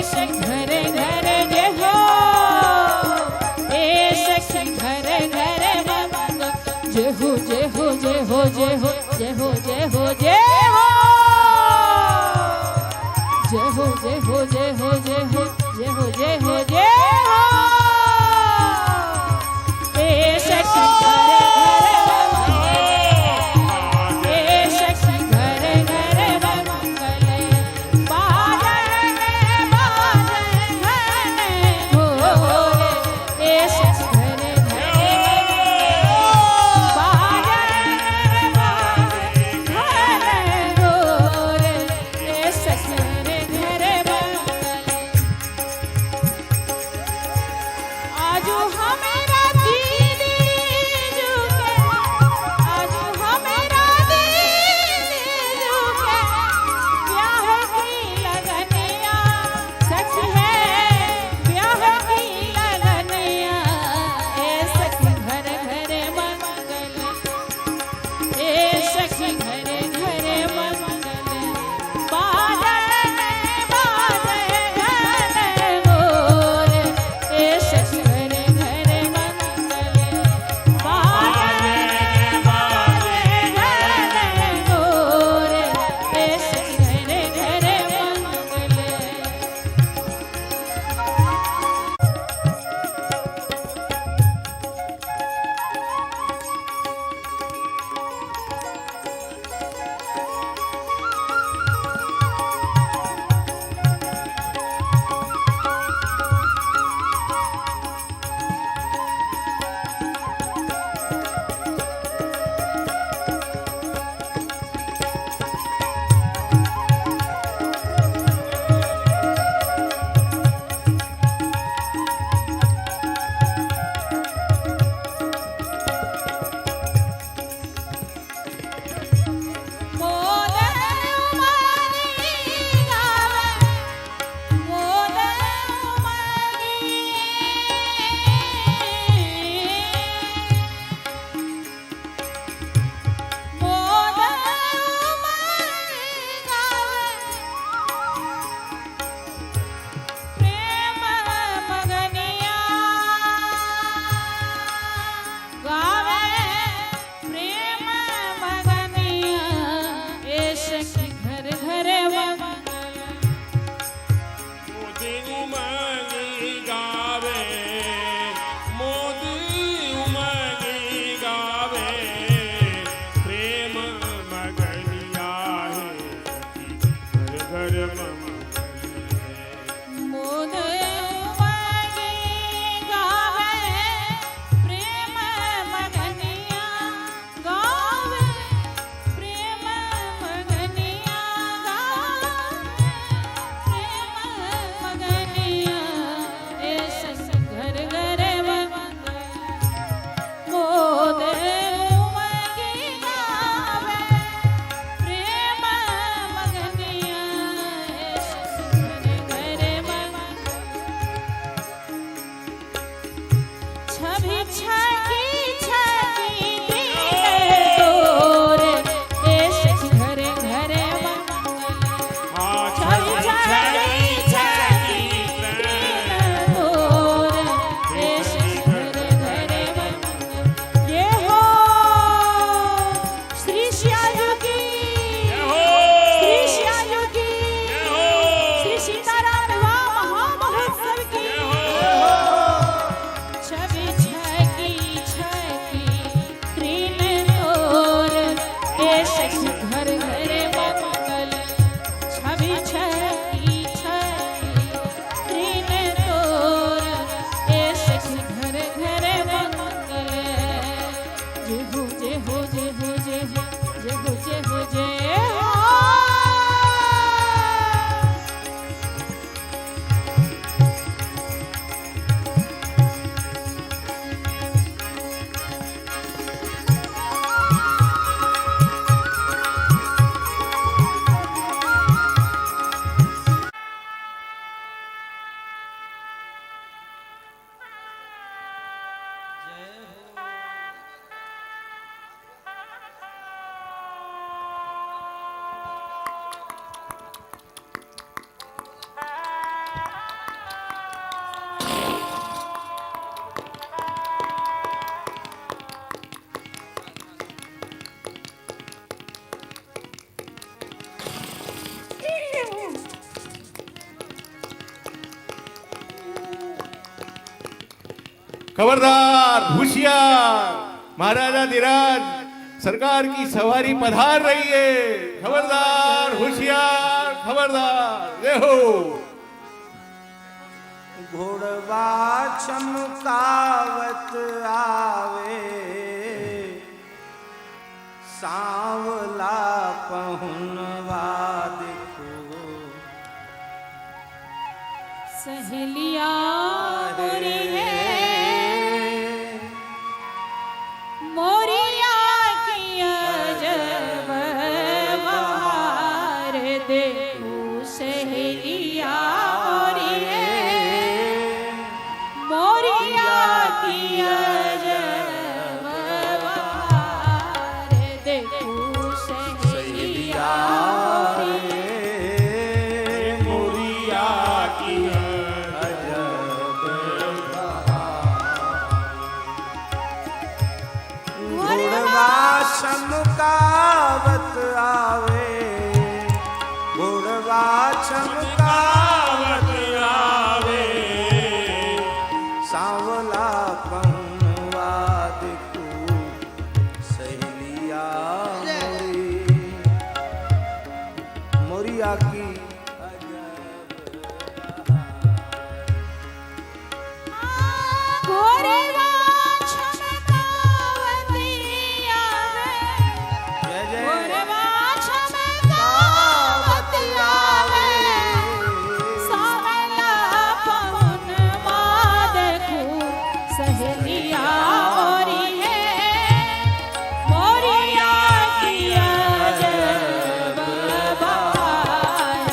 सखी घरे घरे जय हो, ए सखी घरे घरे मंगल जय हो जय हो जय हो जय हो जय हो जय हो जय हो जय हो जय हो जय हो जय हो जय हो जय हो जय हो, ए सखी घरे खबरदार होशियार, महाराजा धीराज सरकार की सवारी पधार रही है। खबरदार होशियार, खबरदार। जय हो। घोड़वा चमकावत आवे, सांवला पहुनवा देखो। सहेलिया मोरी है, मोरिया की अजब बहार देखो। सहेलिया मोरी है, मोरिया की अजब बहार देखो। सहेलिया मोरिया की घोड़वा चमकावत आवे, घोड़वा चमकावत आवे, सांवला पहुनवा देखो। सहेलिया मोरिया की घोड़वा चमकावती आवे, जय जय घोड़वा चमकावती आवे, सांवला पहुनवा देखो। सहेलिया मोरी है, मोरिया की अजब बहार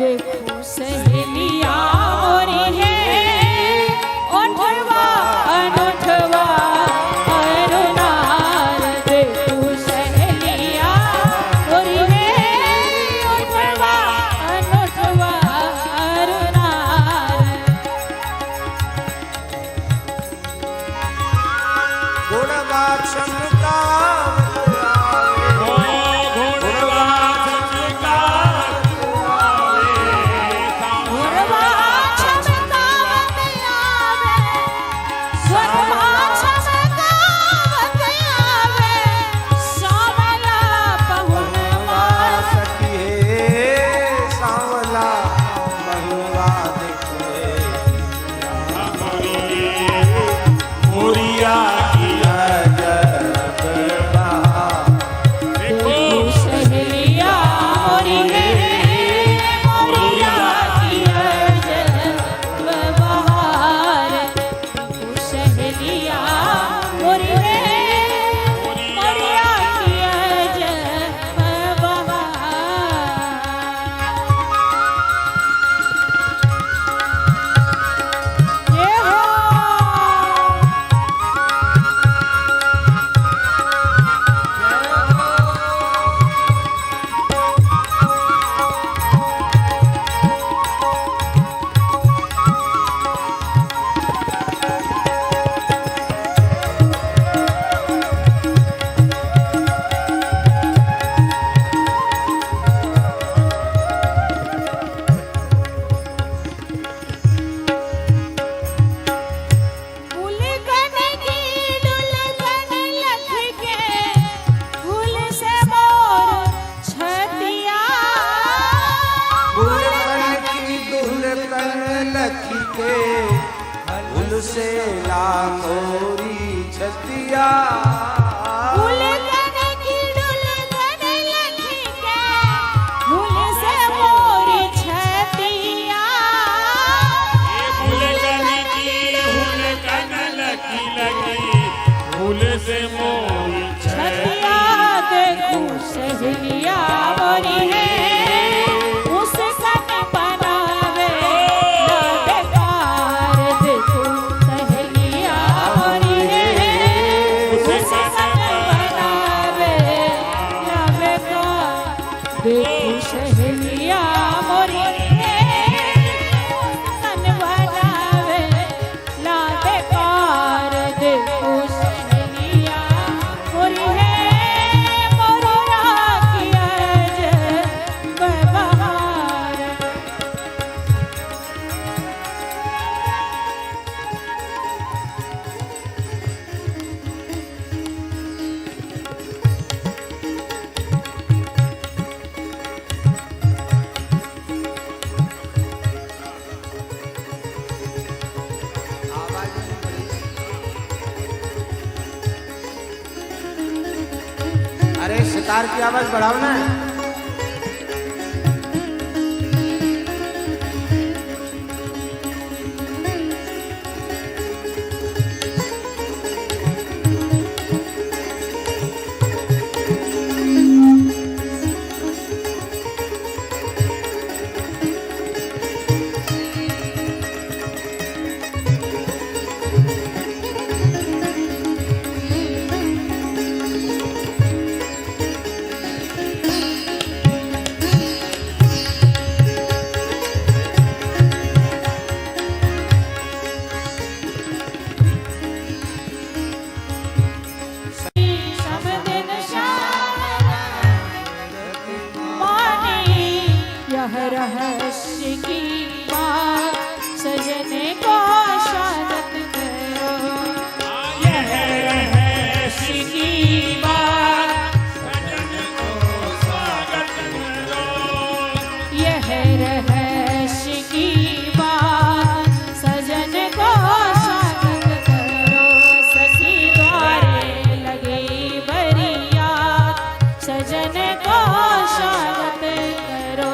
देखो सहेलिया मोरी है ओठवा अनोठवा अरुणार देखो सहेलिया मोरी है ओठवा अनोठवा अरुणार गुणगान चमकावत घोरवा चमकावत आवे घोरवा चमकावत आवे सावला पहुनवा सखी हे सांवला महुआ दिखे मोरिया अजब बहार देखो सहेलिया मोरी है मोरिया की अजब बहार देखो सहेलिया मोरी है मोरिया की अजब बहार ये हो उलगन की डुलगन लख के फूल से मोर छतिया दुल्हन की दुल्हन लखी के फूल से लांगोरी छतिया उलगन की डुलगन लख के फूल से मोर छतिया हुलकन लकी लगी फूल से मोरी छतिया देखो सहेलिया मोरी है उसकन बनावे ना बेकार देखो सहेलिया मोरी है उसकन बनावे ना बेकार देखो सहेलिया मोरी है उसकन बनावे ना बेकार देखो सहेलिया मोरी है मोरा की अजब बहार अरे सितार की आवाज बढ़ाओ ना सब दिन शाम माने यह रहस्य की बात सजने को शादत करो यह रहस्य की बात सजन को स्वागत करो यह रहस्य की बात सजन को स्वागत करो सखी द्वारे लगे बरियात सजन को स्वागत करो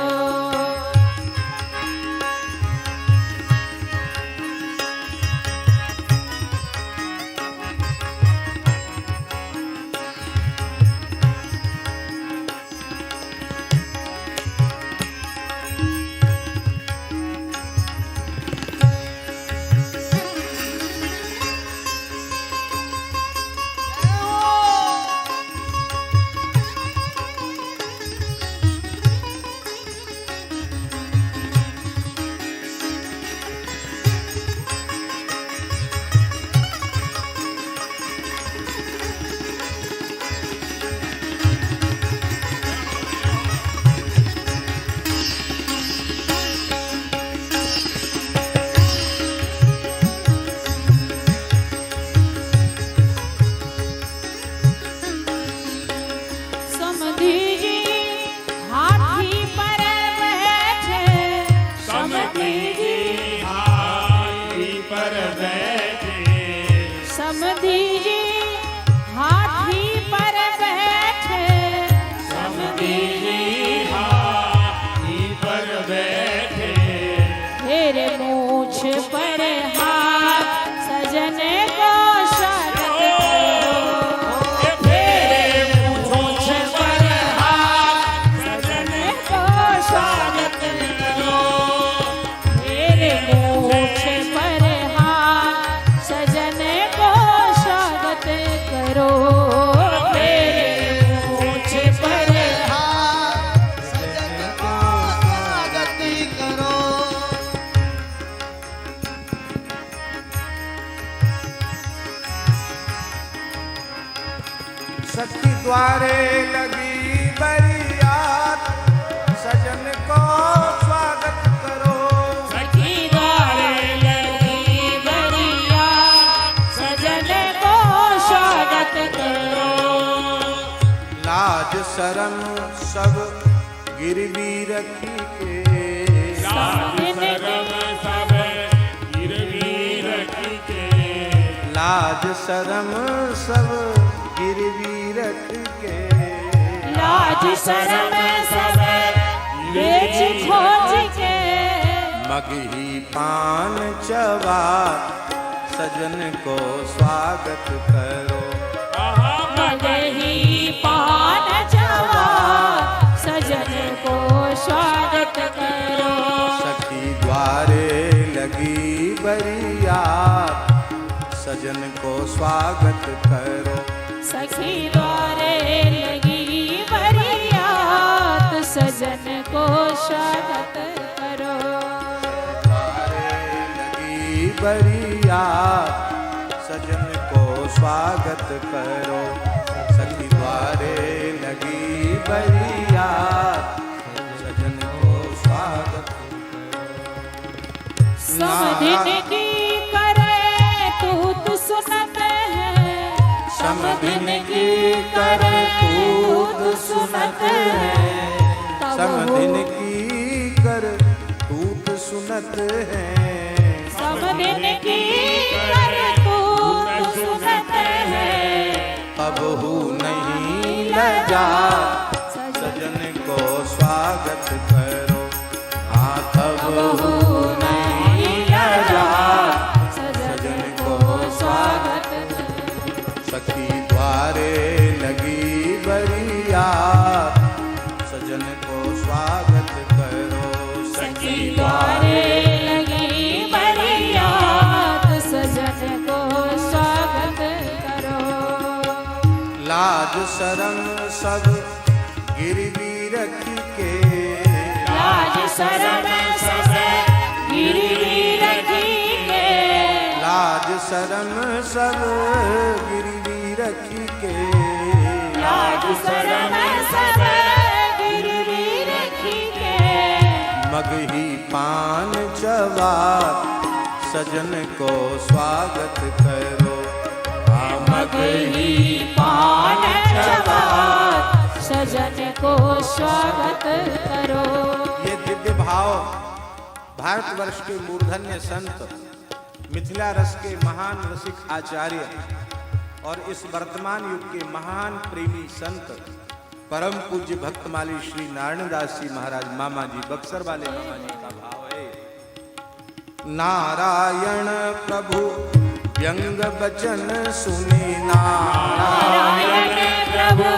बैठे मेरे मूछ पर हाथ सजन को स्वागत करो तेरे मूछ पर हाथ सजन को स्वागत करो मेरे मूछ पर हाथ सजन को स्वागत करो मेरे मूछ पर सखी द्वारे लगी बरियात सजन को स्वागत करो सखी द्वारे लगी बरिया सजन को स्वागत करो लाज शरम सब गिरवी रखी के लाज शरम सब गिरवी रखी के लाज शरम सब गिरवी रख के लाज शरम सब बेच खोज के मगही पान चबा सजन को स्वागत करो मगही पान जवा सजन को स्वागत करो सखी द्वारे लगी बरियात सजन को स्वागत करो सखी द्वारे लगी बरियात सजन को स्वागत करो द्वारे लगी बरियात सजन को स्वागत करो सखी द्वारे लगी बरियात सजन को स्वागत समधिन की करे तूत सुनत है समधिन की करे तूत सुनत है समधिन की कर तूत सुनत है समधिन की करे तूत सुनत है कबहू नहीं लजा सजन को स्वागत करो हाँ कबहू नहीं लजा सजन को स्वागत करो सखी द्वारे लगी बरियात सजन को स्वागत करो सखी द्वारे लगी बरियात सजन को स्वागत करो लाज शरम सब गिरवी रख के लाज शरम सब गिरवी रखी के लाज शरम सब गिरवी रख के लाज शरम सब गिरवी रखी के मगही पान चबात सजन को स्वागत करो मगही पान चबात सजन को स्वागत करो ये दिव्य भाव भारतवर्ष के मूर्धन्य संत मिथिला रस के महान रसिक आचार्य और इस वर्तमान युग के महान प्रेमी संत परम पूज्य भक्तमाली श्री नारायण दास जी महाराज मामा जी बक्सर वाले मामा जी का भाव है नारायण प्रभु व्यंग बचन सुनी नारायण प्रभु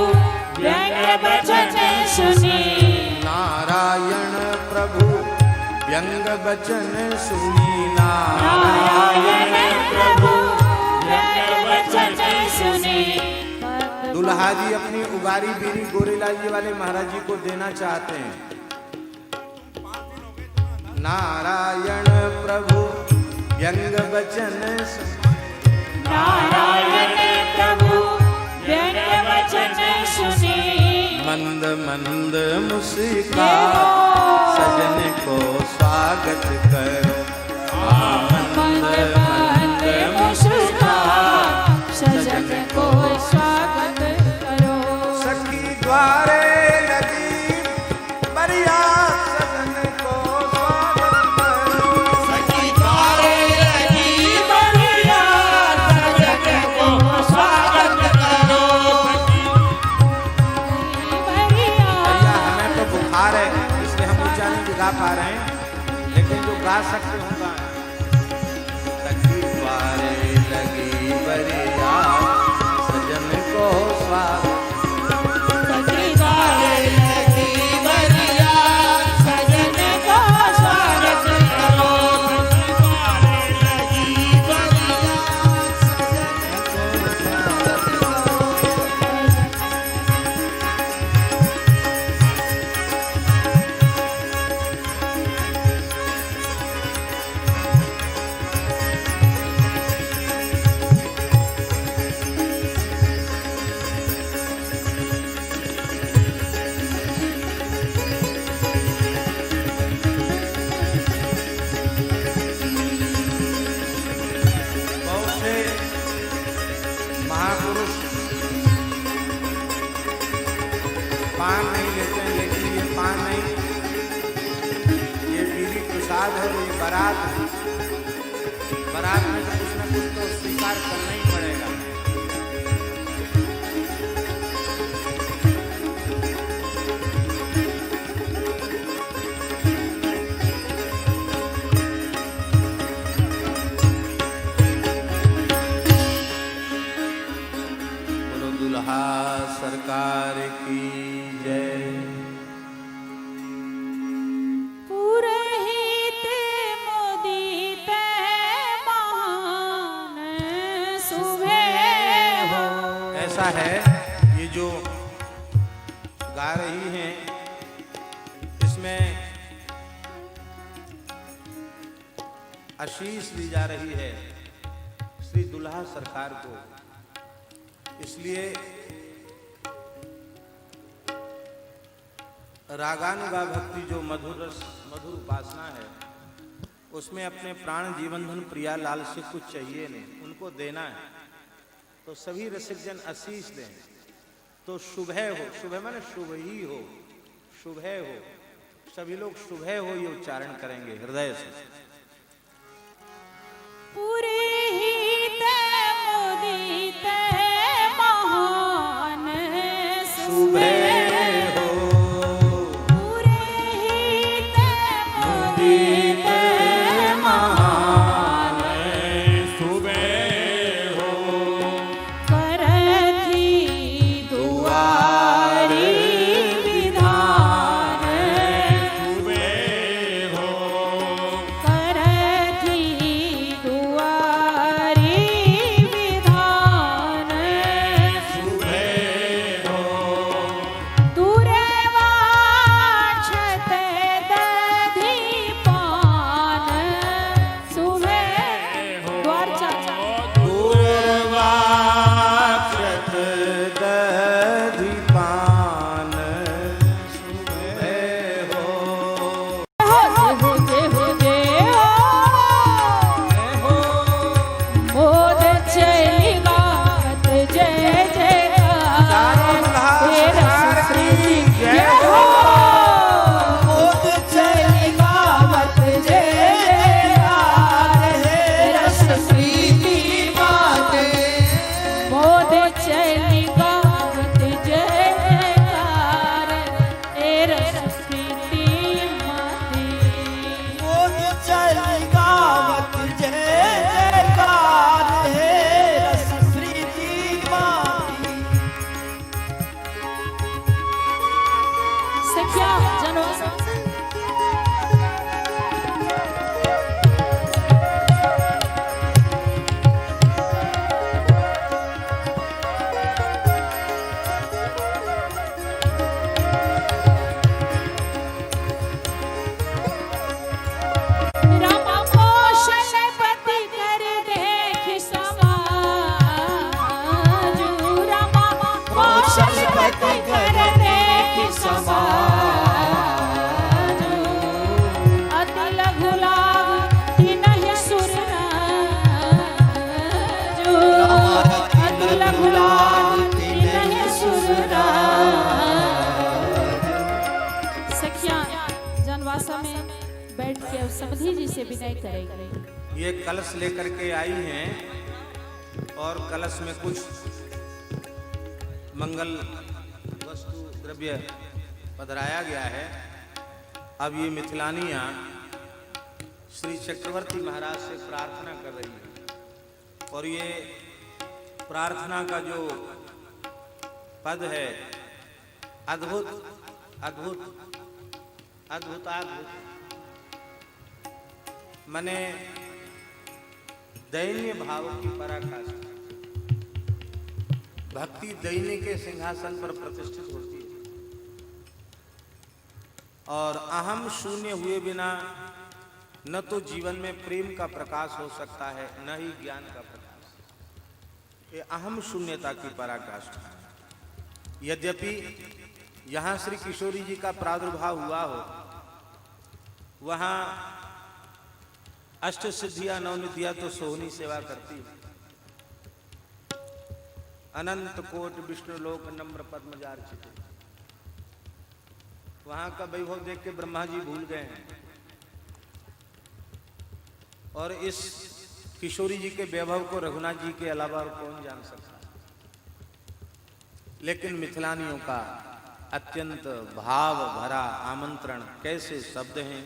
व्यंग बचन सुनी नारायण प्रभु व्यंग बचन सुनी नारायण प्रभु व्यंग बचन सुनी दुल्हा जी अपनी उगारी बीरी गोरेलाल जी वाले महाराज जी को देना चाहते हैं नारायण प्रभु व्यंग बचन नारायण प्रभु व्यंग बचन सुनी मंद मंद मुस्का सजन को स्वागत करो मंद मंद मुस्का सजन को स्वागत करो सखी द्वारे लगी बरियात सजन को स्वागत करो सखी द्वारे लगी बरियात सजन को स्वागत करो भैया हमें तो बुखार है इसलिए हम ऊंचा नहीं गा पा रहे हैं, लेकिन जो गा सकते हो गाएं। सखी द्वारे लगी बरिया सजन को स्वागत, सखी द्वारे लगी बरिया सजन को स्वागत करो, सखी द्वारे लगी बरिया बहुत से महापुरुष पान नहीं लेते हैं, लेकिन ये पान नहीं, ये बीड़ी प्रसाद है, ये बारात है। बारात में तो कुछ ना कुछ तो स्वीकार करना ही पड़ेगा। बोलो दुल्हा सरकार की जय। पुरहित मुदित महान सुबह हो। ऐसा है, ये जो गा रही हैं इसमें आशीष दी जा रही है श्री दुल्हा सरकार को। इसलिए रागानुगा भक्ति जो मधुर रस मधुर उपासना है, उसमें अपने प्राण जीवन धन प्रिया लाल से कुछ चाहिए नहीं, उनको देना है। तो सभी रसिक जन आशीष दें तो शुभ हो। शुभ माने शुभ ही हो, शुभ हो। सभी लोग शुभ हो ये उच्चारण करेंगे हृदय से। पुरहित मुदित महान सुबह हो पुरहित मुदित महान सुबह हो करथी दुआरी विधान, सुबह हो करथी दुआरी विधान, सुबह हो दूरे वाछत दधिपान सुबह द्वार चाचा दूरवाक्षत दधिपान सुबह हो। हो जे हो मोद चली बात जय जयकार तेरा श्री जय हो मोद चली बात जय जयकार तेरा श्री बात मोद चली बात जय जयकार तेरा श्री माते मोद चली गावत जय जयकार है रस प्रीति माती। सख्या जनो रामा पोषण पति कर देख समाज, रामा पोषण पति कर देख समाज, अति लघु लाभ तिन्हि सुरराज, अति लघु लाभ तिन्हि सुरराज। सखिया जनवासा में बैठ के अब समधी जी से विनय करेंगे। ये कलश लेकर के आई हैं और कलश में कुछ मंगल वस्तु द्रव्य पधराया गया है। अब ये मिथिलानियाँ श्री चक्रवर्ती महाराज से प्रार्थना कर रही है और ये प्रार्थना का जो पद है अद्भुत अद्भुत अद्भुताद्भुत, मने दैन्य भाव की पराकाष्ठा। भक्ति दैन्य के सिंहासन पर प्रतिष्ठित होती है और अहम शून्य हुए बिना न तो जीवन में प्रेम का प्रकाश हो सकता है न ही ज्ञान का प्रकाश। ये अहम शून्यता की पराकाष्ठा है। यद्यपि यहाँ श्री किशोरी जी का प्रादुर्भाव हुआ हो, वहाँ अष्ट सिद्धियां नवनिधियां तो सोहनी सेवा करती है। अनंत कोट विष्णु लोक नम्र पद्मजार चिते, वहां का वैभव देख के ब्रह्मा जी भूल गए हैं और इस किशोरी जी के वैभव को रघुनाथ जी के अलावा और कौन जान सकता है। लेकिन मिथिलानियों का अत्यंत भाव भरा आमंत्रण, कैसे शब्द हैं।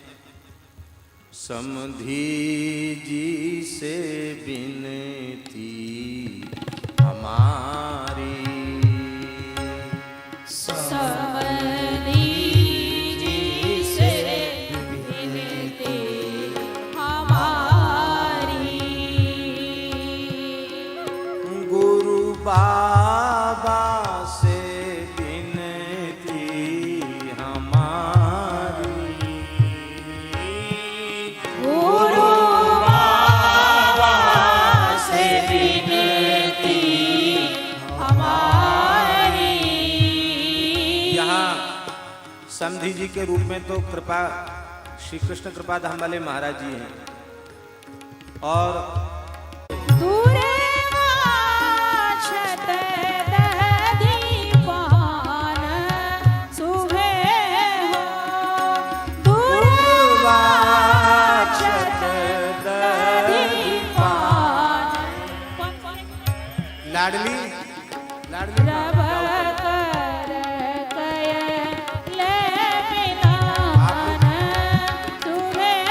समधी जी से विनती हमारी, समधी जी से विनती हमारी, गुरु बाबा से विनती हमारी, गुरु बाबा से विनती हमारी। यहाँ समधी जी के रूप में तो कृपा श्री कृष्ण कृपा धाम वाले महाराज जी हैं और दूरे वाछत दीपान सुबह हो, दूरे वाछत दीपान लाडली लाडली रब कर कय ले मिलान सुबह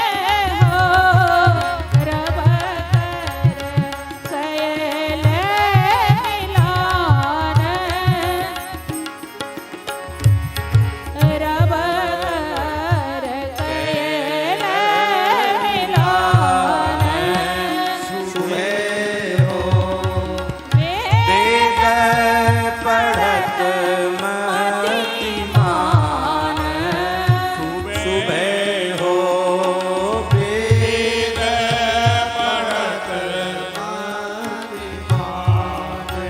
हो, रब कर कय ले मिलान, रब कर कय ले मिलान, सुबह हो वेद वेद पढ़त मतिमान, सुबह हो वेद पढ़त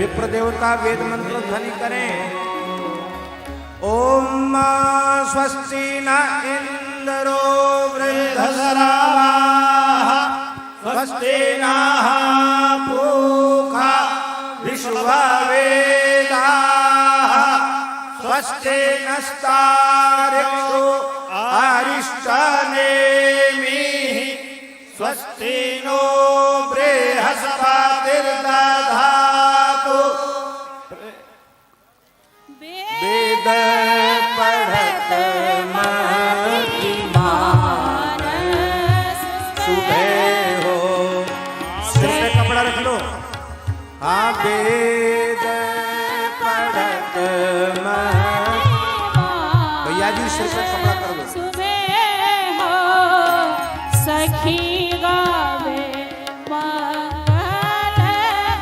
विप्र देवता वेद मंत्र ध्वनि करें। ओम स्वस्ति न इंद्रो वृद्धसराः, स्वस्ति नः पूषा विश्ववेदाः, स्वस्ति नस्तार्क्ष्यो अरिष्टनेमिः, स्वस्ति नो बृहस्पतिर्दधातु। वेद पढ़त मतिमान, सुबह हो सिर पे कपड़ा रख लो। हाँ वेद पढ़त भैया जी सिर पे कपड़ा कर लो। सुबह हो सखी गावे मंगल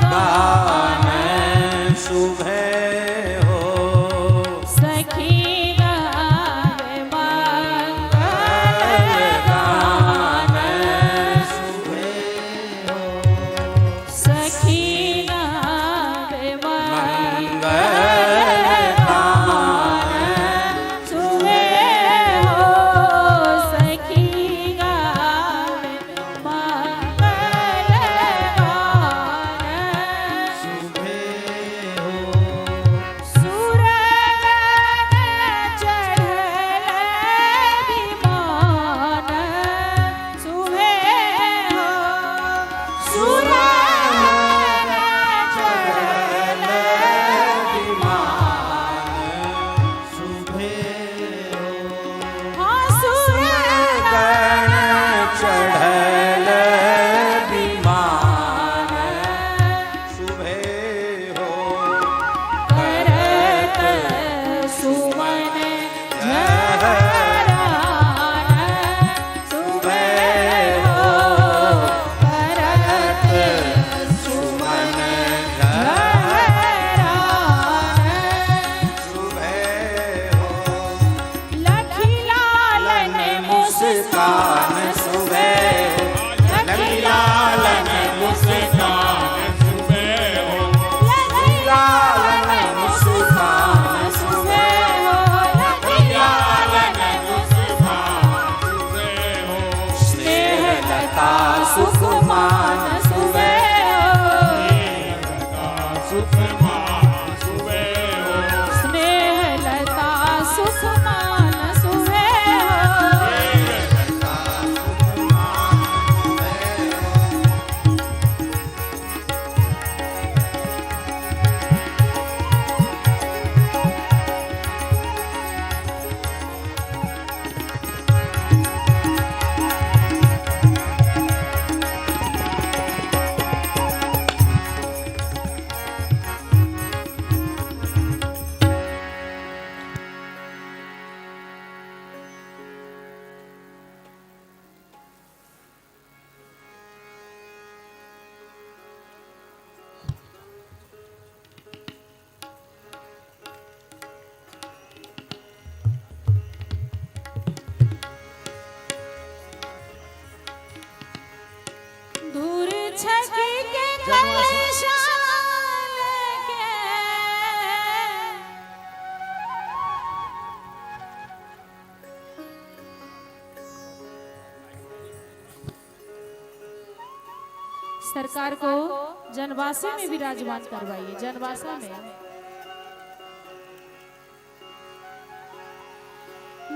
गान, सुबह हो सखी गावे मंगल गान, सखी गावे मंगल गान, सुबह हो सखी गावे लता सुख मान सुवे सुख मान सुवे हो स्नेह लता सुख मान सुवे हो दूर छकी के कलशाल के सरकार को जनवासा में विराजमान करवाइए। जनवासा में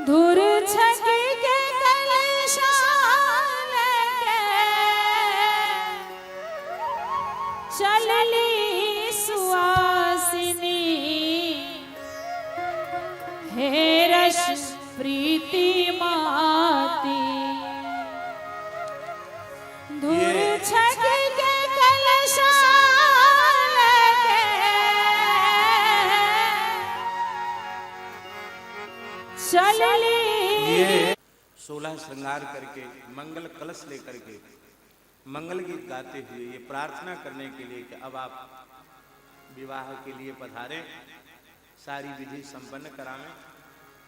दूर छकी के कलशाल के चलली सुवासिनी हे रस प्रीति माती दूर छकी के कलशाल के चलली 16 श्रृंगार करके मंगल कलश लेकर के मंगल गीत गाते हुए ये प्रार्थना करने के लिए कि अब आप विवाह के लिए पधारें, सारी विधि संपन्न करावें।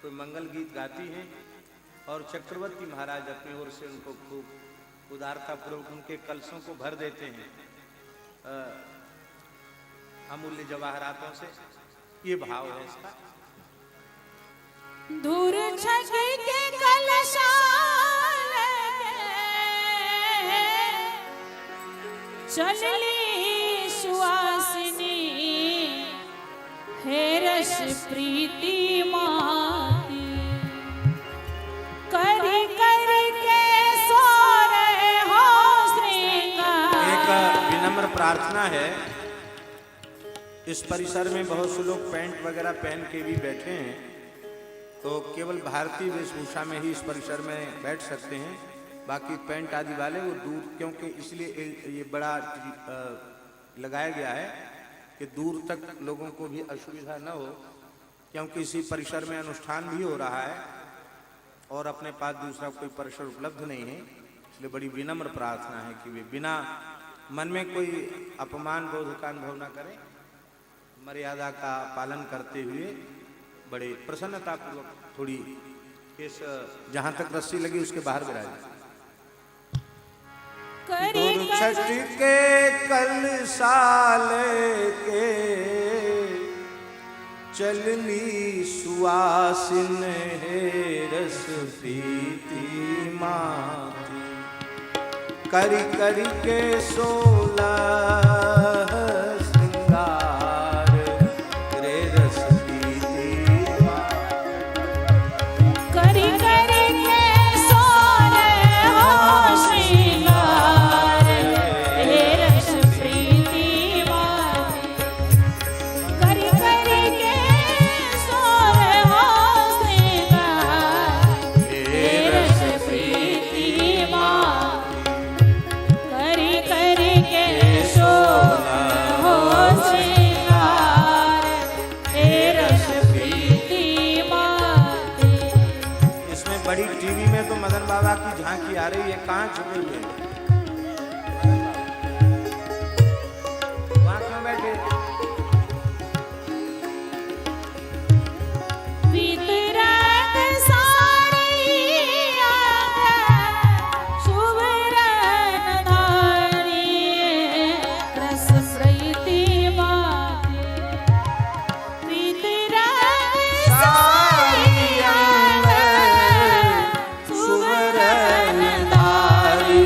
कोई मंगल गीत गाती हैं और चक्रवर्ती महाराज अपनी ओर से उनको खूब उदारतापूर्वक उनके कलशों को भर देते हैं अमूल्य जवाहरातों से। ये भाव है इसका। दूर छकी के कलशाल के चलली सुवासिनी हे रस प्रीति माती करी करी के सोरे हो श्रृंगार। एक विनम्र प्रार्थना है। इस परिसर में बहुत से लोग पैंट वगैरह पहन के भी बैठे हैं, तो केवल भारतीय वेशभूषा में ही इस परिसर में बैठ सकते हैं। बाकी पैंट आदि वाले वो दूर, क्योंकि इसलिए ये बड़ा लगाया गया है कि दूर तक लोगों को भी असुविधा न हो, क्योंकि इसी परिसर में अनुष्ठान भी हो रहा है और अपने पास दूसरा कोई परिसर उपलब्ध नहीं है। इसलिए बड़ी विनम्र प्रार्थना है कि वे बिना मन में कोई अपमान बोध का अनुभव न करें, मर्यादा का पालन करते हुए बड़े प्रसन्नतापूर्वक थोड़ी इस जहां तक रस्सी लगी उसके बाहर विराजे। दूर छठ के कलशाल के चलनी सुवासिन है रस प्रीति माती करी करी के 16 श्रृंगार रे रस प्रीति करी करी के सोरे हो श्रृंगार हे रस प्रीति माती करी करी के सोरे हो श्रृंगार हे रस प्रीति माती करी करी के सोरे हो श्रृंगार हे रस प्रीति माती। इसमें बड़ी टीवी में तो मदन बाबा की झांकी आ रही है, कहाँ छुपे हुए हैं? वहाँ क्यों बैठे? वितरक सारिया शुभ रन धारी रस प्रीति माती वितरक सारिया शुभ रन धारी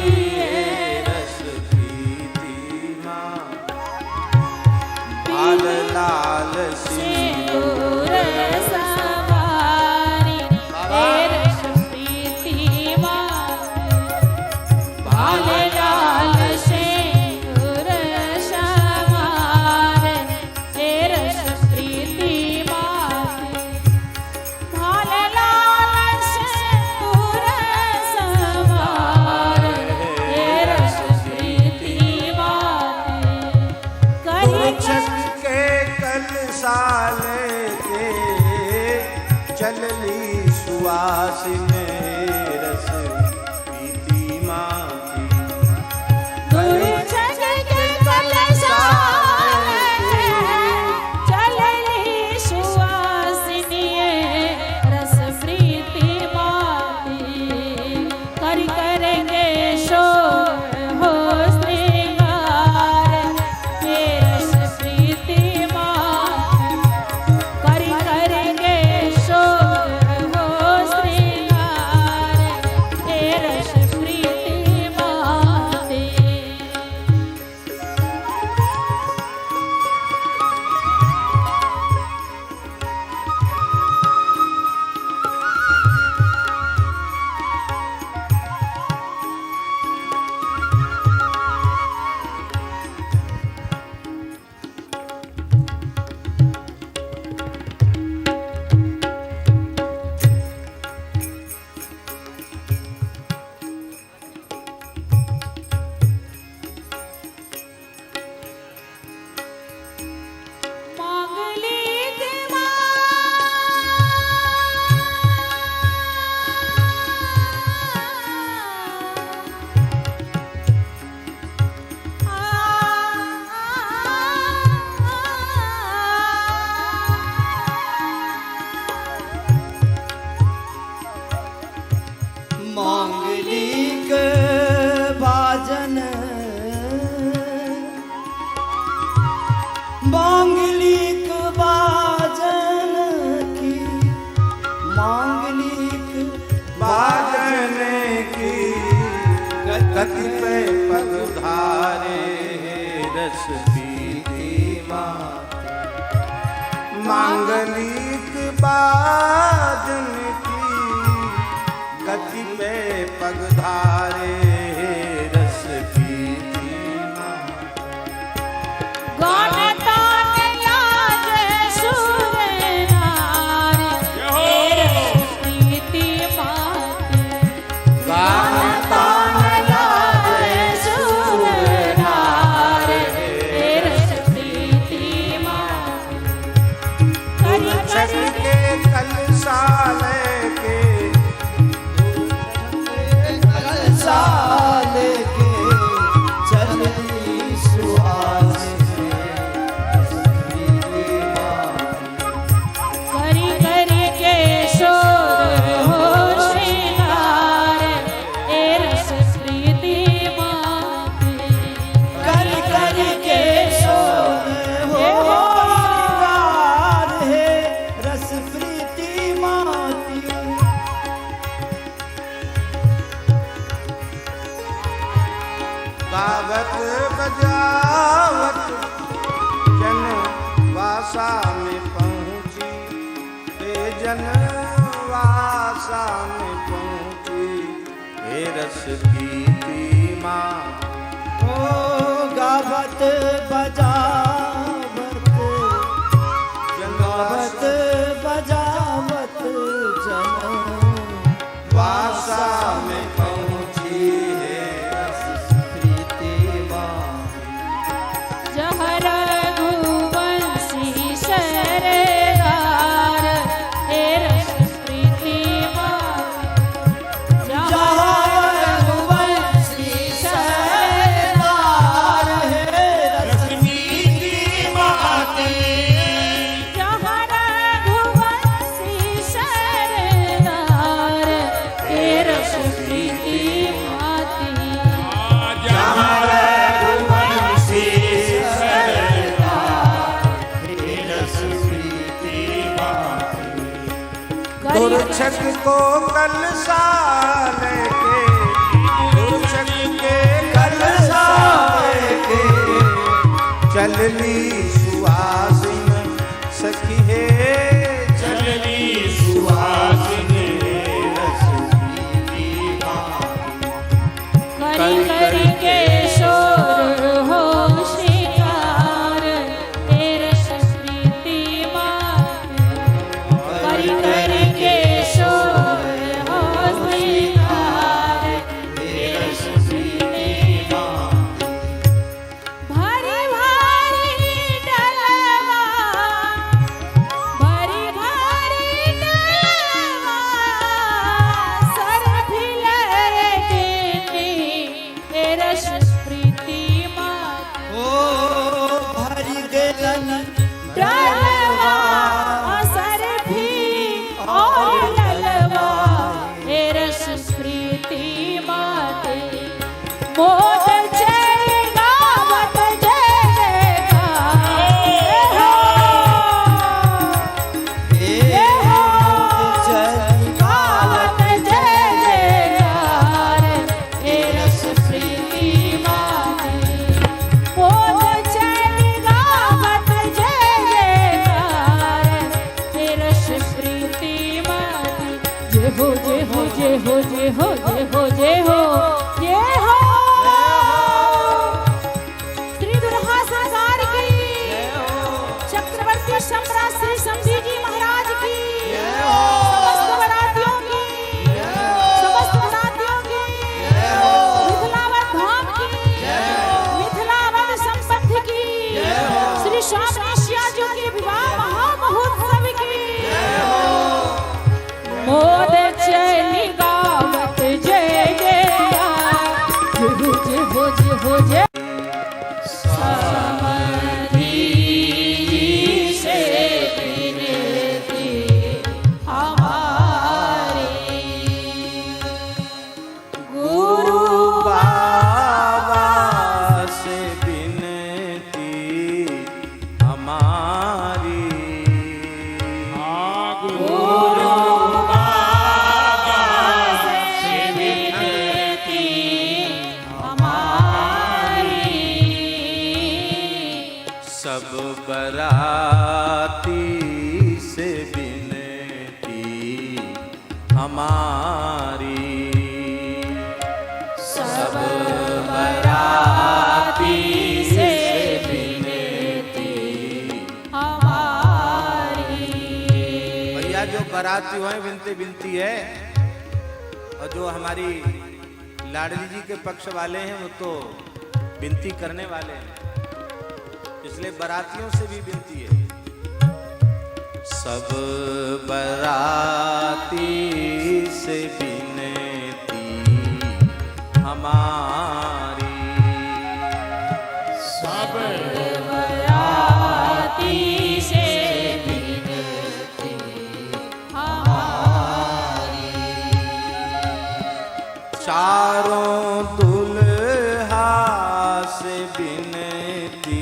सुहासिन रस पीती माती। दुर्जन के कलशाले चलली सुवासिनीए रस प्रीति माती। कर करेंगे शोर हो श्रृंगार हे रस प्रीति माती। कर करेंगे शोर हो श्रृंगार हे रस प्रीति माती। मांगलिक मांगलिक बाजन मांगलिक बाजन की मांगलिक बाजन की गति पे पग धारे रस पीती माती। मांगलिक बाजन की गति पे पग धारे रस पीती माती। गान तान लाज सुर नारी हे रस प्रीति माती। गान तान लाज सुर नारी हे रस प्रीति माती। कर छक के कलशाले के साल के चलती सुहासिन करी करी के शोर हो श्रृंगार हे रस प्रीति माती। कर कर के शोर हो श्रृंगार है रस प्रीति माती। गावत बजावत जन वासा में पहुँची। हे जन वासा में पहुँची हे रस पीती माँ। ओ गावत बजावत गावत बजावत जन वासा में पहुँची है रस प्रीति माती। जहाँ रघुवंशी सरदार हे रस प्रीति माती। जहाँ रघुवंशी सरदार है रस पीती माती। जहाँ रघुवंशी सरदार हे रस प्रीति माती। जहाँ रघुवंशी दुर्छक को कलशाले के दुर्छक के कलशाले के चलली सुहासिन सखी है चलली सुहासिन रस पीती माती। करी करी के शोर हो श्रृंगार हे रस प्रीति माती। करी करी के शोर हो श्रृंगार हे रस प्रीति माती। भारी भारी डलवा भारी भारी डलवा रस प्रीति मत ओ भरी गेलन डलवा असर भी और ललवा हे रस प्रीति मत मोद जय गावत जय गावत जय जयकार हे रस प्रीति मत मोद जय गावत जय जयकार हे रस प्रीति मत जय हो जय हो जय हो जय हो जय हो जय हो जय हो श्री दुर्गा सरकार की चक्रवर्ती सम्राट श्री समधी जी महाराज की समस्त बरातियों की मिथिलावत धाम की मिथिलावत संपत्ति की श्री स्वामी जी के विवाह महामहोत्सव की मोद चली गावत जय जय हो जय समधी से विनती हमारी गुरु बाबा से विनती हमारी गुरु बाबा से विनती हमारी सब बराती से विनती हमारी सब बराती से विनती हमारी भैया जो बराती हुए विनती विनती है, और जो हमारी लाडली जी के पक्ष वाले हैं वो तो विनती करने वाले हैं, इसलिए बरातियों से भी विनती है। सब बराती से विनती हमारी सब बराती से विनती हमारी चारों दुल्हा से विनती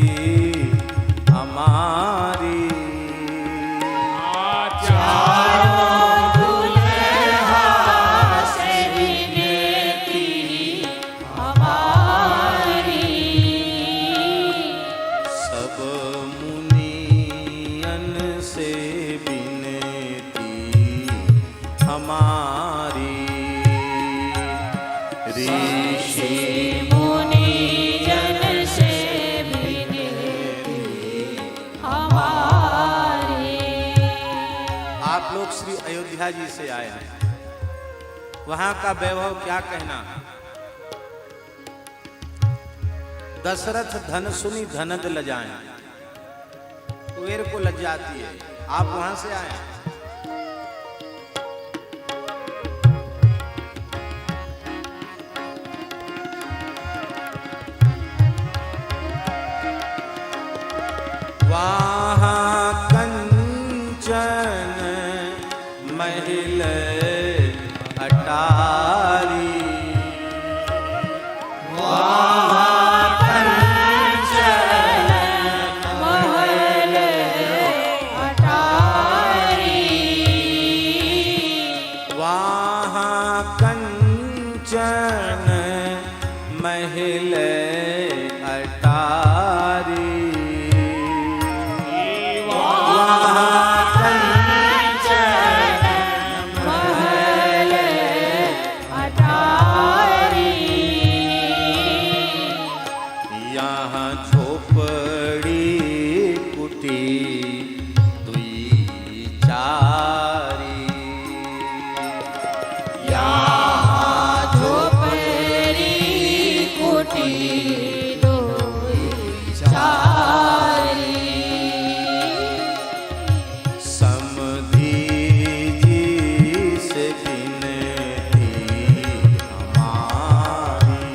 हमारी से विनती हमारी सब मुनियन से विनती हमारी ऋषि मुनि जन से विनती हमारी आप लोग श्री अयोध्या जी से आए हैं, वहां का वैभव क्या कहना। दशरथ धन सुनी धनद लजाएं, कुबेर को लज्जाती है। आप वहां से आए हैं। वहाँ कंचन महिल अटारी, वहाँ कंचन महल अटारी वहाँ कंचन महिल अटारी, महल अटारी यहाँ झोपड़ी कुटी दुई चारी, झोपड़ी कुटी दोई चारी समधी जी से विनती हमारी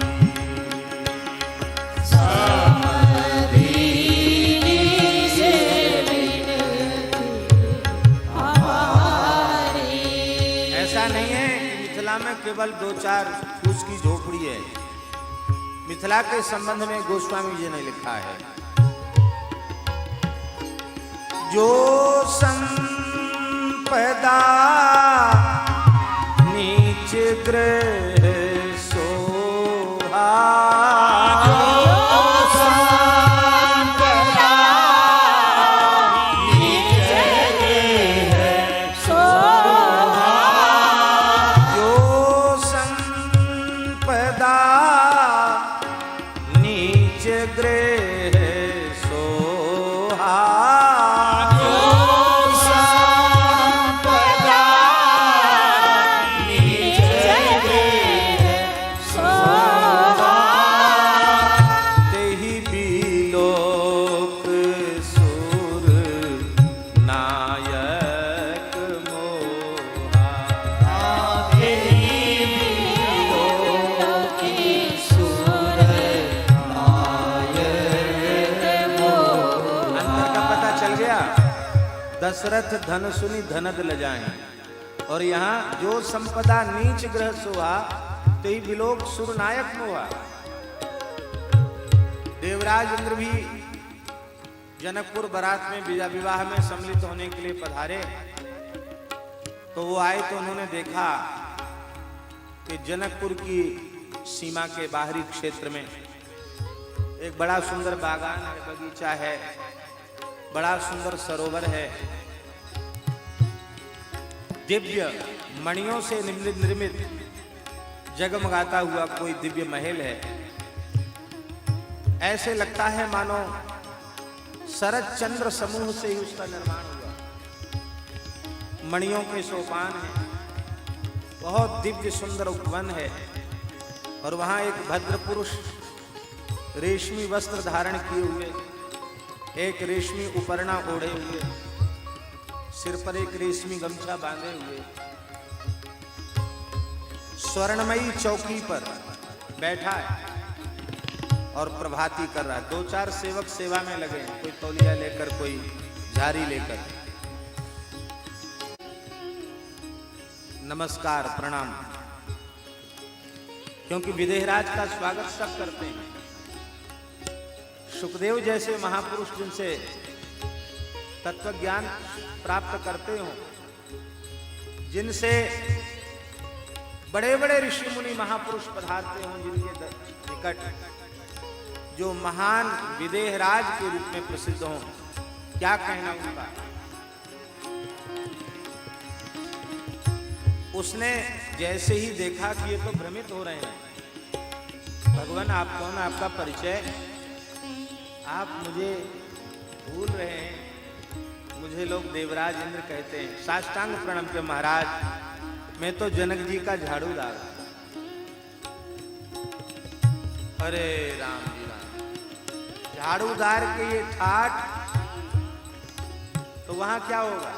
केवल 2-4 फूस की झोपड़ी है। मिथिला के संबंध में गोस्वामी जी ने लिखा है, जो संपदा नीच ग्रह सोहा, दशरथ धन सुनी धनद ल जाए। और यहाँ जो संपदा नीच ग्रह सोहा, ते ही विलोक सुरनायक मोहा। देवराज इंद्र भी जनकपुर बारात में विवाह में सम्मिलित होने के लिए पधारे। तो वो आए तो उन्होंने देखा कि जनकपुर की सीमा के बाहरी क्षेत्र में एक बड़ा सुंदर बागान है, बगीचा है, बड़ा सुंदर सरोवर है, दिव्य मणियों से निर्मित जगमगाता हुआ कोई दिव्य महल है। ऐसे लगता है मानो शरद चंद्र समूह से ही उसका निर्माण हुआ। मणियों के सोपान है, बहुत दिव्य सुंदर उपवन है। और वहां एक भद्र पुरुष रेशमी वस्त्र धारण किए हुए, एक रेशमी उपरना ओढ़े हुए, सिर पर एक रेशमी गमछा बांधे हुए, स्वर्णमयी चौकी पर बैठा है और प्रभाती कर रहा है। 2-4 सेवक सेवा में लगे, कोई तौलिया लेकर, कोई झारी लेकर। नमस्कार प्रणाम, क्योंकि विदेहराज का स्वागत सब करते हैं। सुखदेव जैसे महापुरुष जिनसे तत्व ज्ञान प्राप्त करते हो, जिनसे बड़े बड़े ऋषि मुनि महापुरुष पधारते हो, जिनके निकट जो महान विदेहराज के रूप में प्रसिद्ध हो, क्या कहना उनका। उसने जैसे ही देखा कि ये तो भ्रमित हो रहे हैं, भगवान आप कौन, आपका परिचय, आप मुझे भूल रहे हैं, मुझे लोग देवराज इंद्र कहते हैं। साष्टांग प्रणाम के महाराज, मैं तो जनक जी का झाड़ूदार। अरे राम जी राम, झाड़ूदार के ये ठाठ, तो वहां क्या होगा।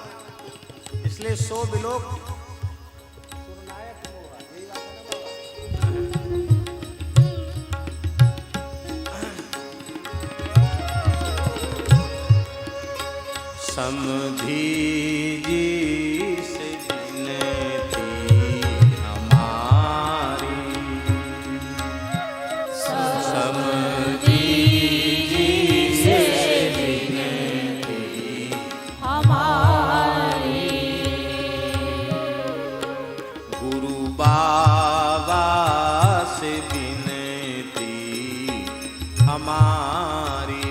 इसलिए 100 विलोक सुरनायक होगा। यही बात है ना बाबा। समधी जी से विनती हमारी, समधी जी से विनती हमारी, गुरु बाबा से विनती हमारी,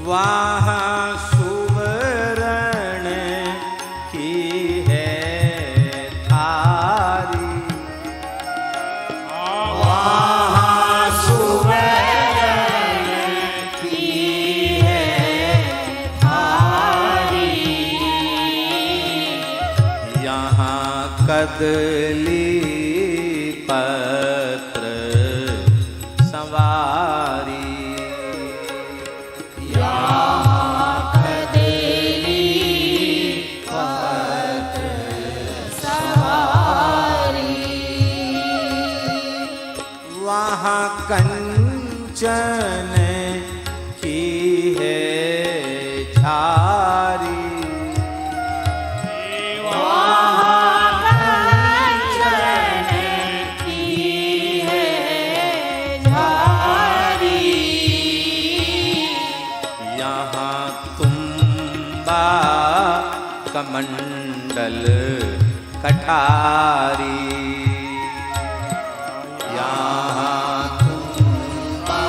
वहाँ सुवर्ण की है थारी, वहाँ सुवर्ण की है थारी, यहाँ कदली पत्र सवारी, वहाँ कन्या कंचन की है झारी। कमंडल कठारी यहाँ तुम्बा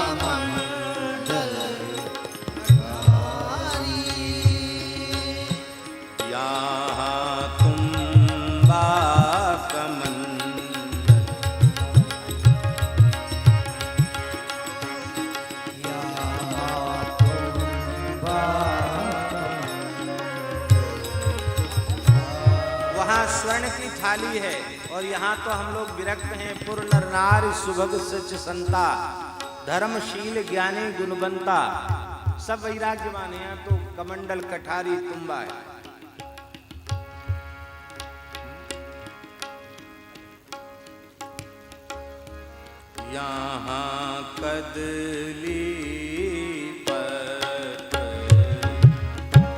कमंडल कठारी, यहाँ तुम्बा कमंडल, यहाँ तुम्बा। वहाँ स्वर्ण की थाली है और यहाँ तो हम लोग विरक्त हैं। पुर नर नारी सुभग सच संता, धर्मशील ज्ञानी गुणवंता, सब वैराग्यवान हैं। तो कमंडल कठारी तुम्बा है। यहाँ कदली पत्र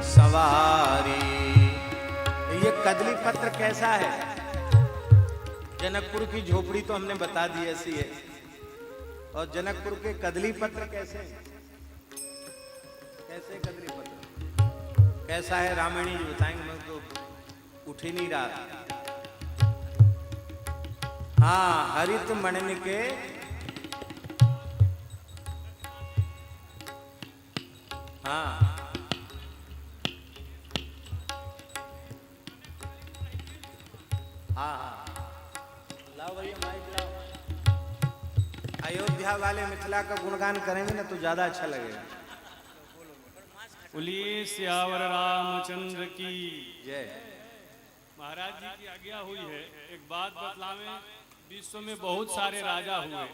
सवारी। ये कदली पत्र कैसा है? जनकपुर की झोपड़ी तो हमने बता दी ऐसी है, और जनकपुर के कदली पत्र कैसे हैं? कैसे कदली पत्र कैसा है? रामायणी जी बताएंगे, मैं तो उठ ही नहीं रहा। हाँ, हरित मणि के हाँ लाओ भैया माइक लाओ। अयोध्या वाले मिथिला का गुणगान करेंगे ना तो ज्यादा अच्छा लगेगा। बोलिए सियावर रामचंद्र की जय। महाराज जी की आज्ञा हुई है। एक बात बतलावे, विश्व में बहुत सारे राजा हुए,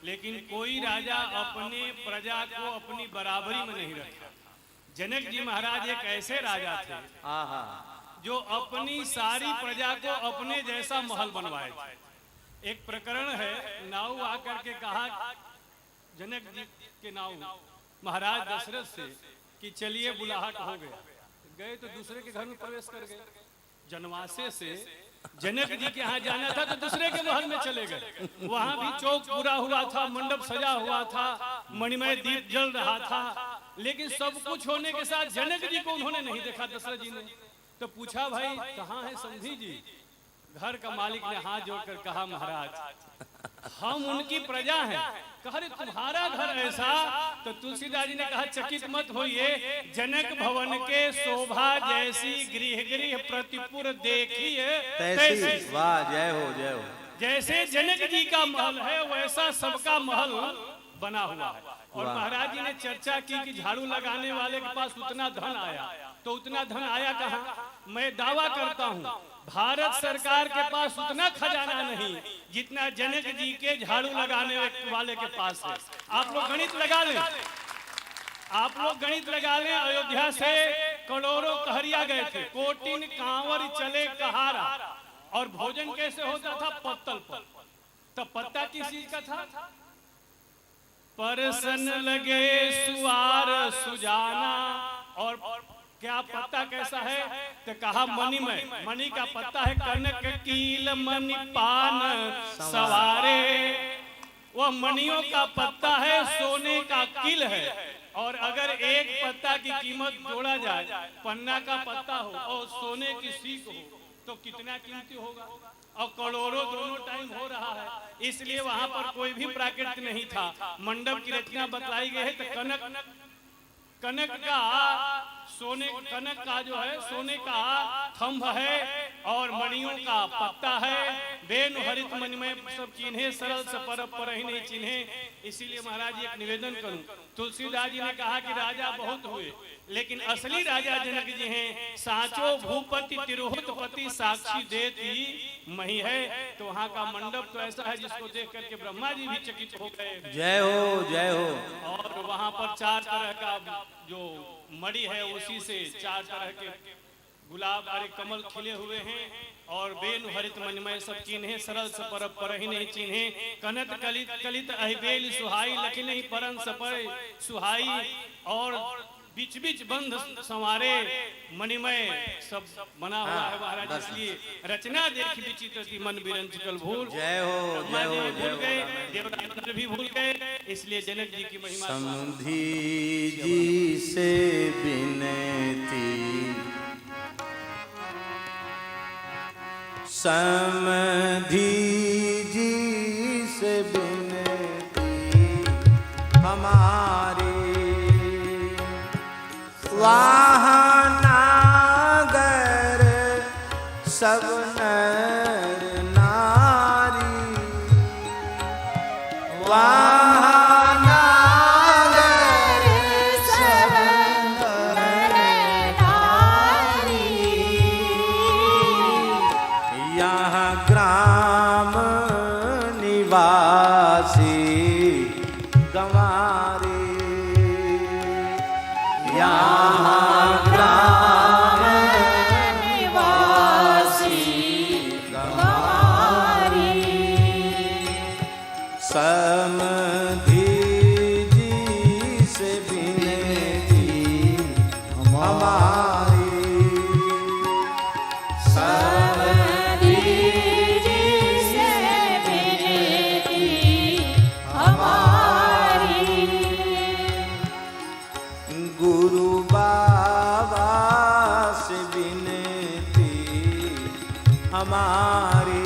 लेकिन कोई राजा अपने प्रजा को अपनी बराबरी में नहीं रखा। जनक जी महाराज एक ऐसे राजा थे जो अपनी सारी प्रजा को अपने जैसा महल बनवाए थे। एक प्रकरण है, नाऊ आकर के कहा जनक जी के नाऊ महाराज दशरथ से कि चलिए बुलाहट हो गया। गए तो दूसरे के घर में प्रवेश कर गए। जनवासे से जनक जी के यहाँ जाना था तो दूसरे के महल में चले गए। वहां भी चौक पूरा हुआ था, मंडप सजा हुआ था, मणिमय दीप जल रहा था, लेकिन सब कुछ होने के साथ जनक जी को उन्होंने नहीं देखा। दशरथ जी ने तो पूछा, भाई कहाँ है समधी जी? घर का मालिक ने हाथ जोड़कर कहा, महाराज हम उनकी प्रजा हैं। कहा, अरे तुम्हारा घर ऐसा? तो तुलसीदास जी ने कहा, चकित मत होइए, जनक भवन के शोभा जैसी गृह गृह प्रतिपुर देखिए तैसी। वाह, जय हो जय हो। जैसे जनक जी का महल है वैसा सबका महल बना हुआ है। और महाराज जी ने चर्चा की कि झाड़ू लगाने वाले के पास उतना धन आया, तो उतना धन आया कहाँ? मैं दावा करता हूँ भारत सरकार के पास उतना खजाना नहीं जितना जनक जी के झाड़ू लगाने वाले के पास है। आप लोग गणित लगा लें, आप लोग गणित लगा लें। अयोध्या से करोड़ों कहरिया गए थे, कोटिन कांवर चले कहारा, और भोजन कैसे होता था? पत्तल पर। तो पत्ता किस चीज का था? परसन लगे सुआर सुजाना। और क्या पत्ता कैसा है? तो कहा मणिमय, मणि का पत्ता है। कनक कील मणि पान सवारे, वह मणियों का पत्ता है, सोने का किल है। और अगर एक पत्ता की कीमत जोड़ा जाए, पन्ना का पत्ता हो और सोने की सीख हो, तो कितना कीमती होगा? और करोड़ों दोनों टाइम हो रहा है। इसलिए वहां पर कोई भी प्राकृतिक नहीं था। मंडप की रचना बतलाई गई है। तो कनक का सोने, कनक का जो है सोने का थंभ है और मणियों का पत्ता है। वेणु हरित मणिमय सब चिन्हे, सरल से पर ही नहीं चिन्हे। इसीलिए महाराज एक निवेदन करूं, तुलसीदास जी ने कहा कि राजा बहुत हुए, लेकिन असली राजा जनक जी हैं। साचो भूपति तिरुहुतपति साक्षी देती मही है। तो वहाँ का मंडप तो ऐसा है जिसको देख करके ब्रह्मा जी भी चकित हो गए। जय हो जय हो। और वहाँ पर 4 तरह का जो मणि है, उसी से 4 तरह के गुलाब अरे कमल खिले हुए हैं और बेनु हरित मनमय सब चिन्हे सरल सपर पर ही नहीं चिन्हे कनत कलित कलित अहिबेल सुहाई लखी नहीं परन सपर सुहाई और बीच बीच बंध संवारे मणिमय सब बना हुआ है महाराज। इसलिए रचना देखी विचित्र थी मन विरंचिकल भूल। जय हो जय हो भूल गए, देवता भी भूल गए, इसलिए जनक जी की महिमा। समधी जी से विनती समधी जी से विनती हमारी वाहनागर सब नर नारी वाहनागर सब नर नारी। यहाँ ग्राम निवासी गंवारे यहाँ ग्राम निवासी गंवारी। समधी जी से विनती हमारी समधी जी से विनती हमारी। गुरु बाबा से विनती हमारी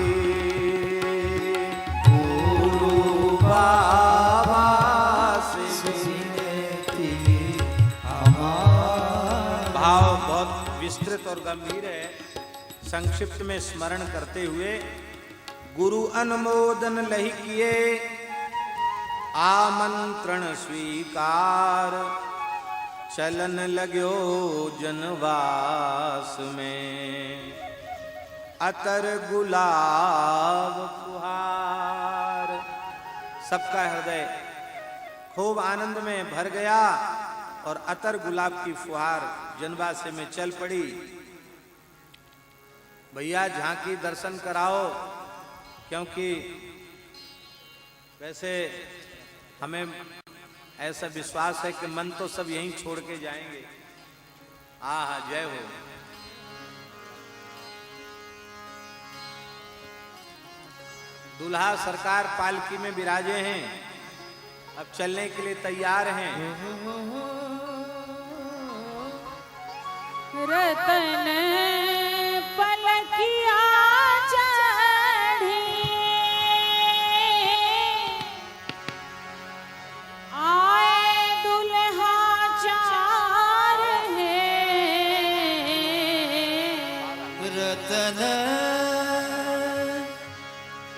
गुरु बाबा से विनती हमारी। भाव बहुत विस्तृत और गंभीर है, संक्षिप्त में स्मरण करते हुए गुरु अनुमोदन लहि किए आमंत्रण स्वीकार चलन लगो जनवास में अतर गुलाब फुहार। सबका हृदय खूब आनंद में भर गया और अतर गुलाब की फुहार जनवास में चल पड़ी। भैया झांकी दर्शन कराओ, क्योंकि वैसे हमें ऐसा विश्वास है कि मन तो सब यहीं छोड़ के जाएंगे। आहा जय हो। दूल्हा सरकार पालकी में विराजे हैं, अब चलने के लिए तैयार हैं। रतन पलकिया चढ़ी आए दुल्हा चार है। रतन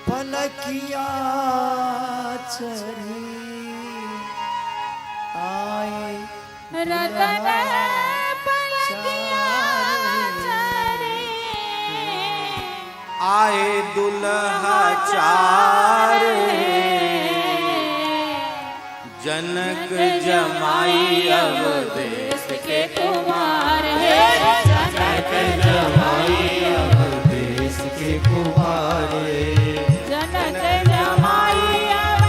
पलकिया चढ़ी आए रतन पलकिया चढ़ी आए दुल्हा चार जनक जमाई अब देश के कुमार है। जनक जमाई अब देश के कुमारे जनक जमाई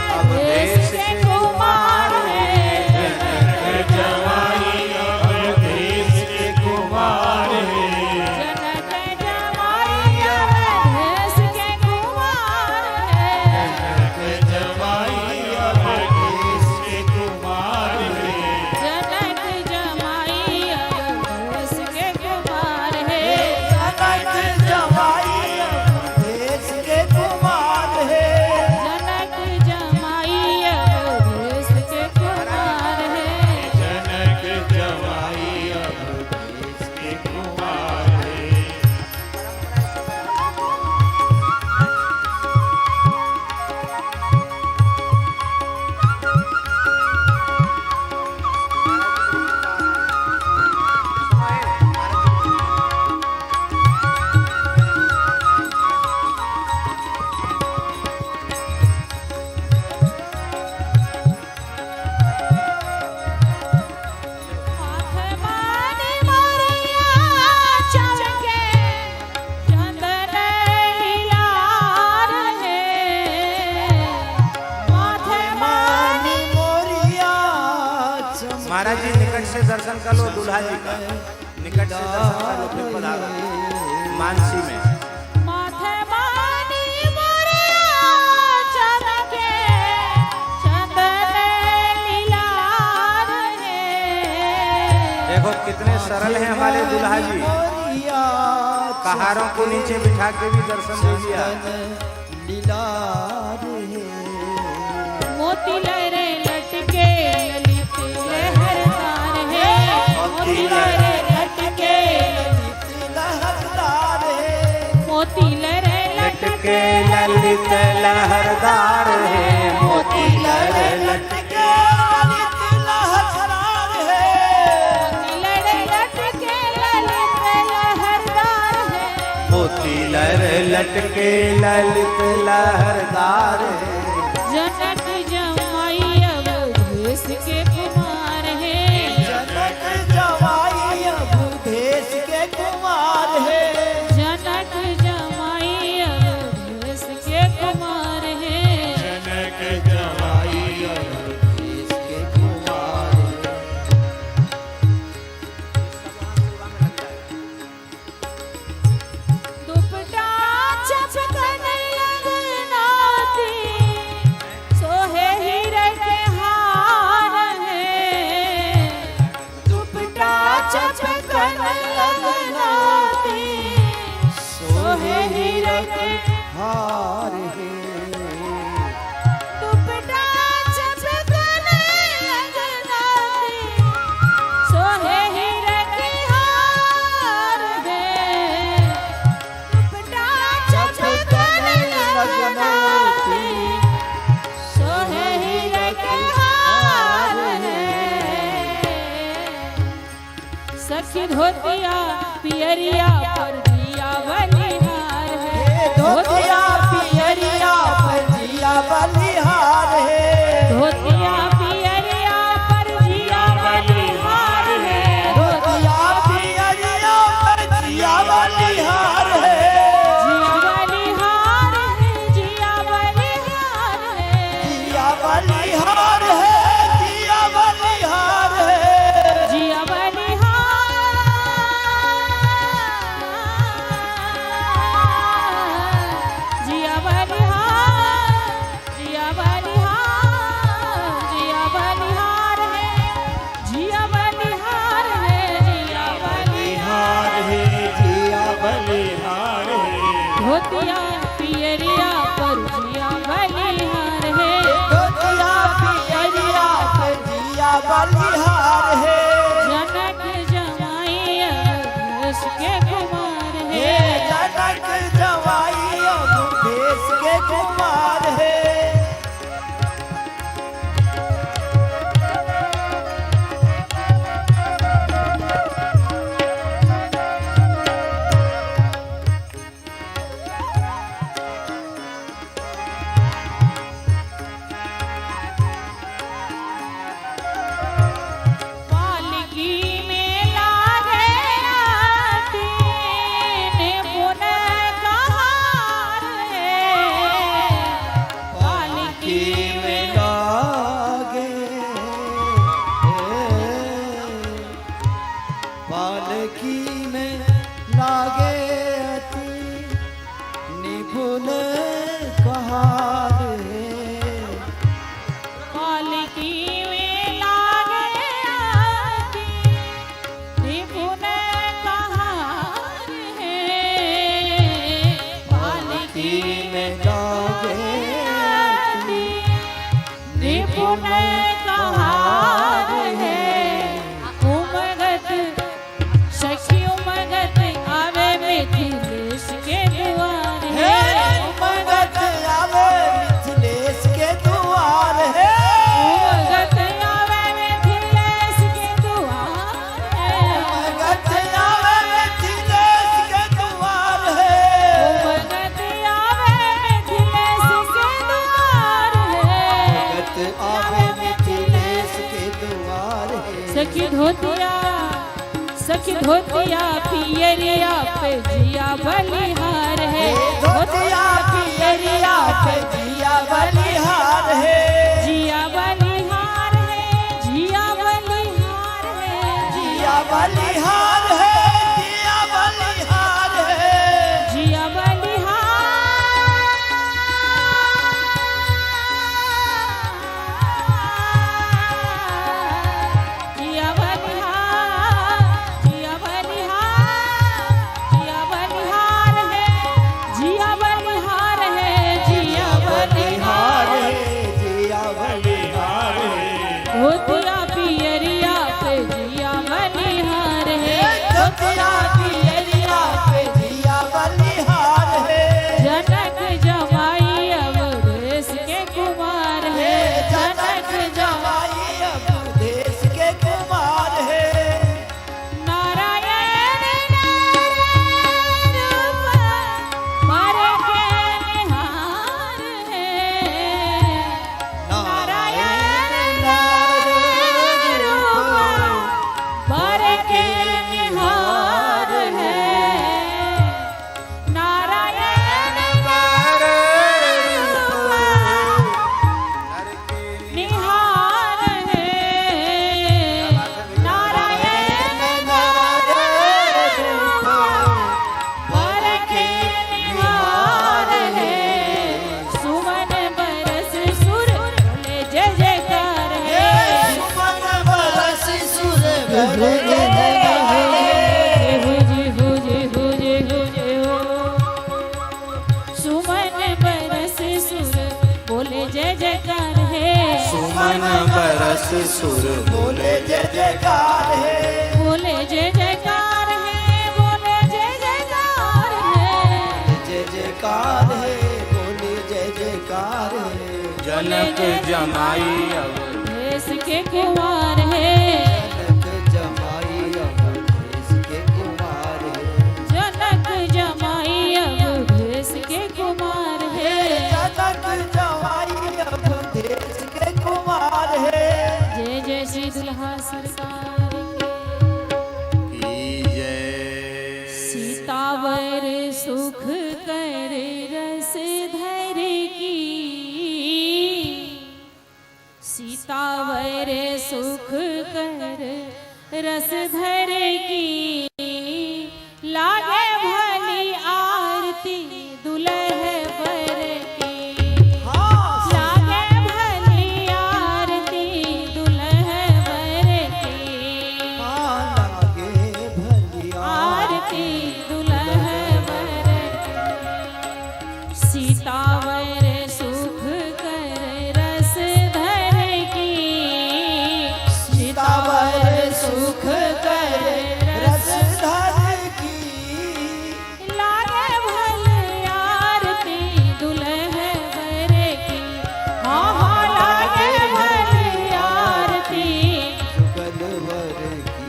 अब देश के कुमार है। जनक जमाई अब देश के कुमार है। जनक जमाई अब देश के कुमार है। जनक जमाई अब देश के कुमार है। जनक जमाई अब महाराज जी निकट से दर्शन कर लो दूल्हा जी का, निकट से दर्शन कर लो, फिर पधारो मानसी में। माथे बानी मोरिया चरके चंदन लीलार है। देखो कितने सरल हैं हमारे दूल्हा जी, कहारों को नीचे बिठा के भी दर्शन दे दिया। मोती लहरे लटके ललित लहरदार है। मोती लहरे लटके मोती लहरे लटके ललित लहरदार है, मोती लहरे लटके ललित लहरदार है। मोती लहरे लटके ललित लहरदार है। मोती लहरे लटके ललित लहरदार है। जनक जमाई अवधेश के कुमार है। जनक जमाई अवधेश के कुमार है। जनक जमाई अवधेश के कुमार है। जनक जमाई अवधेश के कुमार है। दुपट्टा चपकन लगनाती सोहे हीरे के हार है। दुपट्टा चपकन लगनाती सोहे हीरे के हार है। दुपट्टा चपकन लगनाती सोहे हीरे के हार है। दुपट्टा चपकन लगनाती सोहे हीरे के हार है। सखी धोतिया पियरिया पर जिया बलिहार है। धोतिया पियरिया पंजिया बलिहार है। धोतिया पियरिया पर जिया बलिहार है। धोतिया पियरिया पंजिया बलिहार है। जिया बलिहार है। जिया बलिहार है। जिया बलिहार है। जिया बलिहार है। जिया बलिहार जिया बलिहार जिया बलिहार है। जिया बलिहार है। जिया बलिहार है। जिया बलिहार है। धोतिया पियरिया पर जिया बलिहार है। धोतिया पियरिया पंजिया बलिहार है। जनक जमाई अवधेश के कुमार हे है। जनक जमाई अवधेश के कुमार है। पालकी में लागे आती निपुण कहार है। पालकी में लागे पालकी में लागे अति निपुण कहार है। पालकी में लागे आती निपुण कहार है। पालकी में लागे आती निपुण कहार है। उमगत सखी उमगत आवे मिथिलेश के द्वार हे है। उमगत आवे मिथिलेश के द्वार है। उमगत आवे मिथिलेश के द्वार है। उमगत आवे मिथिलेश के द्वार है। उमगत आवे मिथिलेश के द्वार है। उमगत आवे मिथिलेश के द्वार है। सखी धोतिया पियरिया पे जिया बलिहार है। धोतिया पियरिया पे जिया बलिहार है। जिया बलिहार है। जिया बलिहार बलिहार है, जिया बलिहार है। जिया बलिहार, जिया बलिहार, जिया बलिहार, जिया बलिहार है, जिया बलिहार है, जिया बलिहार बलिहार है, जिया बलिहार है। धोतिया पियरिया पे जिया बलिहार है, धोतिया पियरिया पे जिया बलिहार है। जनक जमाई अवधेश के कुमार है, जनक जमाई अब देश के कुमार है। नारायण नारायण रूप बर के निहार है, नारायण नारायण रूप बर के निहार है, नारायण नारायण रूप नर के निहार है, नारायण नारायण रूप बर के निहार है। सुमन बरस सुर बोले जय जयकार है, सुमन बरस सुर भरे जय जयकार। हो जी हो जी हो जी हो जी हो। सुमन बरस सुर बोले जय जयकार है, सुमन बरस सुर बोले जय जयकार है। बोले जय जयकार है, बोले जय जयकार है, जय जयकार है, बोले जय जयकार है। जनक जमाई अब देश के कुमार है, जनक जमाई अब देश के कुमार है। जनक जमाई अब देश के कुमार है। जनक जमाई अब देश के कुमार है। जय जय श्री दुल्हा सरकार की। की जय। सीतावर सुख कर रस धर की, सीतावर सुख कर रस धर की, लागे भली आरती दुल्ह बर की, लागे भली आरती दुल्ह बर की, लागे भली आरती दुल्ह बर की। सीतावर सुख कर रस धर की, सीतावर सुख कर रस धर की। लागे भली आरती दुल्ह बर की, हाँ हाँ लागे भली आरती। जुगलवर की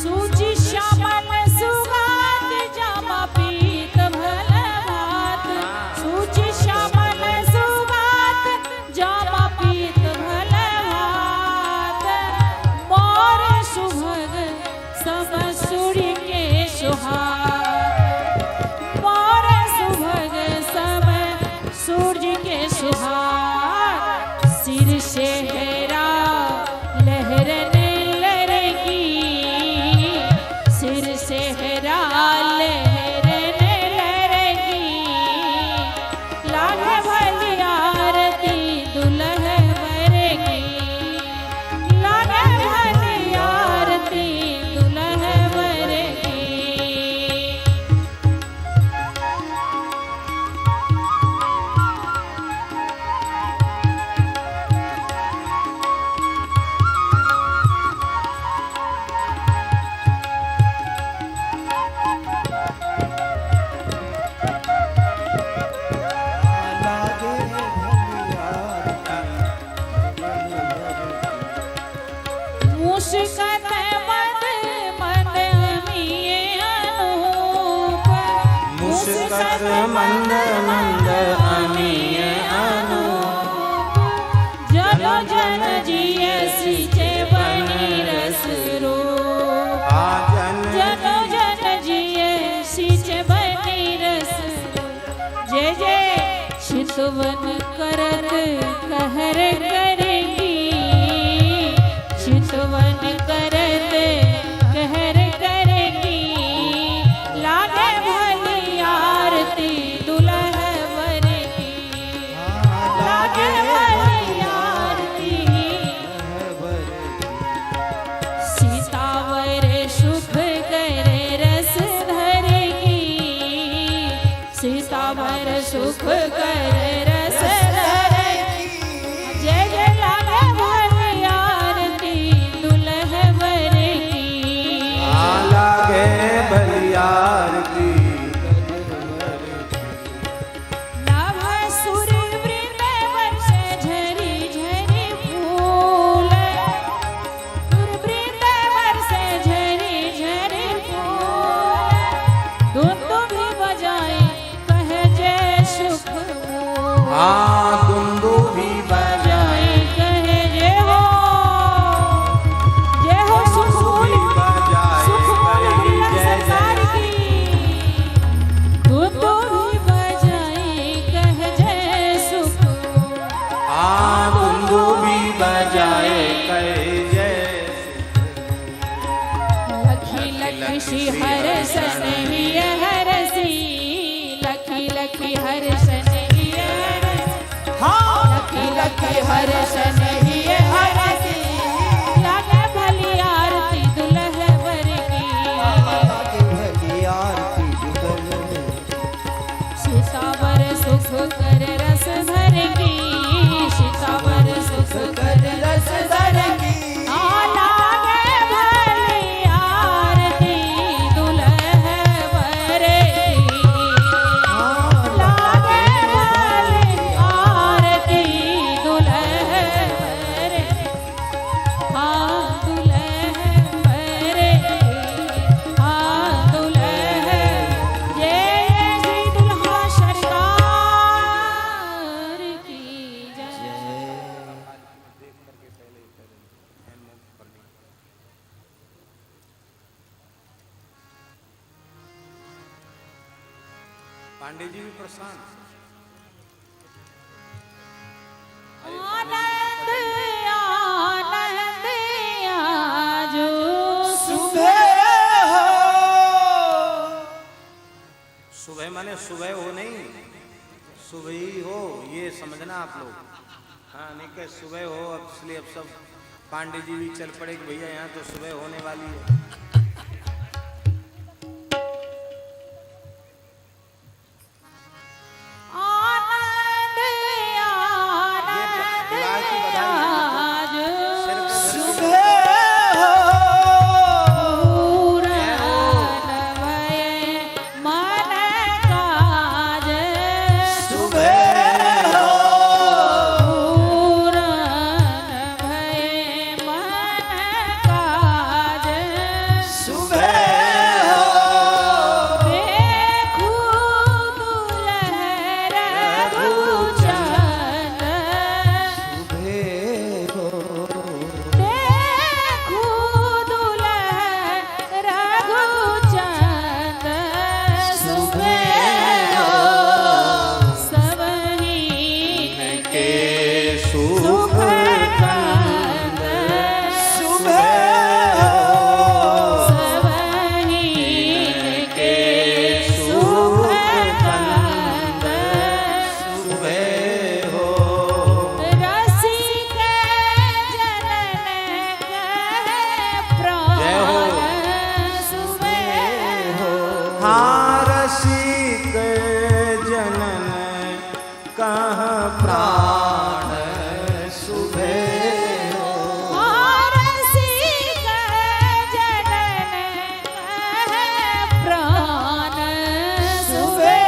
सूचि श्यामल सुगात जामा पीत भल भात, सूचि श्यामल सुगात जामा पीत भल भात। मोर सुभग सब सूर्य के सुहाग, मोर सुभग सब सूर्य के सुहाग। सिर से हेरा लहरन लड़की, सिर से हेरा लहरन लड़की। लागे भली आरती दुल्ह बर की, लागे भली आरती दुल्ह बर की। लागे भली आरती जुगलवर की। मुस्कत मद मद अमिये अनूप, मुस्कत मंद मंद अमीय अनूप। जनो जन जिय सिंचे बनी रस रूप, आजन जनो जन जिय सिंचे बनी रस रूप। जय जय चितवन करत कहर करेगी, चितवन करत कर रस धर जय जय लागे भली आरती दुल्हवर की लागे बलियार की नभ सुर वृंद वर्षे झरी झरी फूल सुर वृंद वर्षे झरी झरी फूल दुंदुभि बजाए कह जय सुख हाँ दुंदुभि बजाए कहे जय हो सुख मूल सुख मूल दुल्हन संसार की दुंदुभि बजाए कह जय सुख हाँ दुंदुभि बजाए कहे जय लखी लखी श्री हर सनहिय हरसी लखी लखी हर सनहिय लखी लखी हर सनहिय हरसी लागे भली आरती दुल्हवर की भली आरती दुल्हन सीतावर सुख कर रस धर की सीतावर सुख कर रस धर की लागे भली आरती दुल्हवर की लागे भली आरती दुल्हवर हाँ दुल्हवर हाँ दुल्हन जय श्री दुल्हा सरकार की जय पांडे जी भी प्रसन्न आनंद आनंद आजो सुबह हो सुबह माने सुबह हो नहीं सुबह ही हो ये समझना आप लोग हाँ नहीं कह सुबह हो अब इसलिए अब सब पांडे जी भी चल पड़े कि भैया यहाँ तो सुबह होने वाली है आनंद आनंद आजो सुबह हो पूरन भय मन काज सुबह हो पूरन भय मन काज सुबह हो देखू दुल्हन रघुचंद सुबह हो देखू दुल्हन रघुचंद सुबह हो सबहीन के सुख कंद सुबह हो सबहीन के सुख कंद सुबह हो रसिक जनन कहे प्राण सुबह हो हाँ रसिक जनन कहाँ प्राण सुबह हो रसिक जनन कहे प्राण सुबह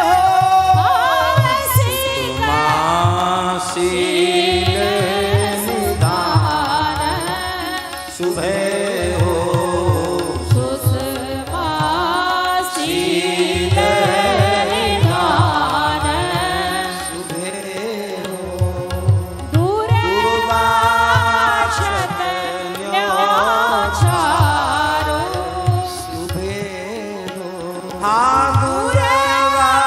हो रसिक मासील निदान सुबह हो सुषमा शील निधान सुबह हो दूरवाक्षत न्याचारो सुबह हो हाँ दूरवाक्षत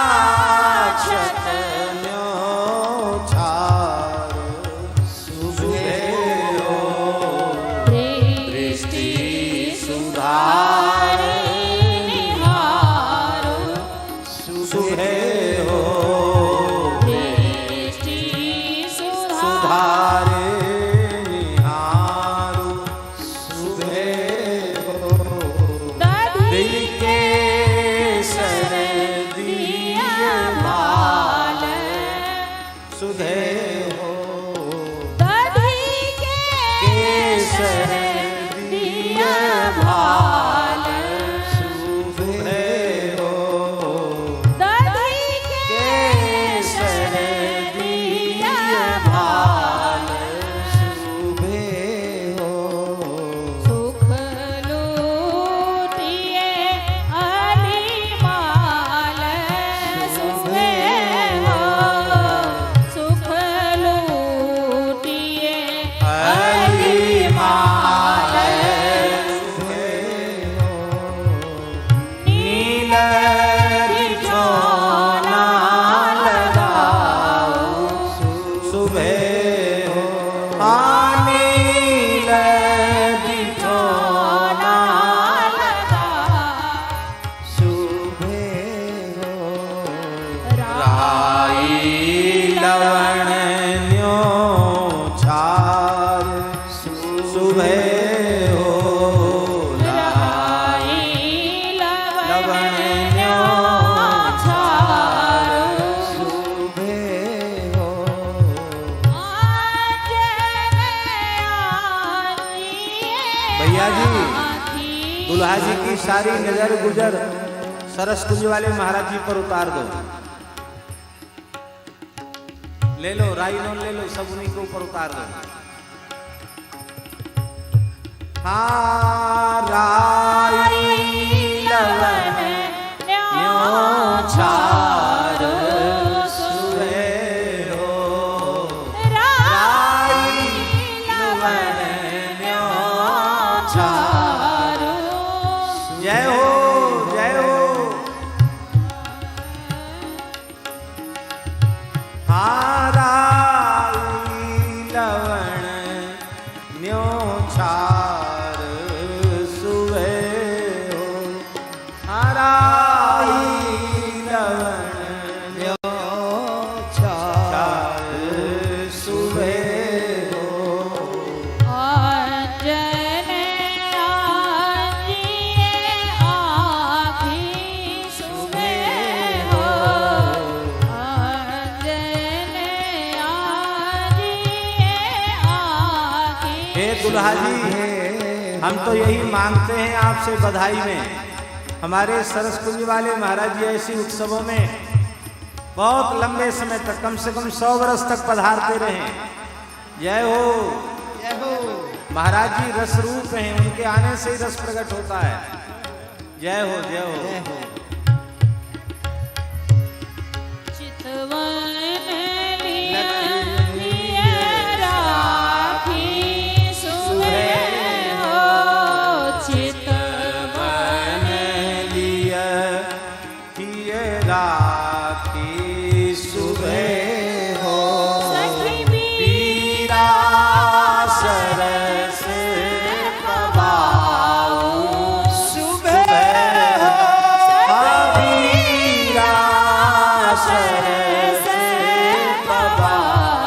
न्योछार सुबह हो दृष्टि सुधार निहारो सुबह हो दृष्टि सुधार सुधार निहारो सुबह हो दिल के सरदिया दुल्हा जी की सारी नजर गुजर सरस कुंज वाले महाराज जी पर उतार दो। ले लो राइनों ले लो, सब उन्हीं के ऊपर उतार दो। हाँ राई लवन न्योछार सुरे हो, राई लवन न्योछार। जय हो जय हो। हाँ राई लवन न्योछार सुवे हो, हाँ राई लवन न्योछार सुवे हो। अंजने आजिए आखी सुबह हो, अंजने आजिए आखी। हे दुल्हा जी, हम तो यही मांगते हैं आपसे बधाई में, हमारे सरस कुंज वाले महाराज जी ऐसी उत्सवों में बहुत लंबे समय तक, कम से कम 100 वर्ष तक पधारते रहे। जय हो जय हो। महाराज जी रस रूप हैं, उनके आने से ही रस प्रकट होता है। जय हो जय हो। चितवन लिए राखी सुबह हो, चितवन लिया किए राखी सुबह हो, सखी पीरा सरस पवाऊ सुबह हो, पीरा सरस पवाऊ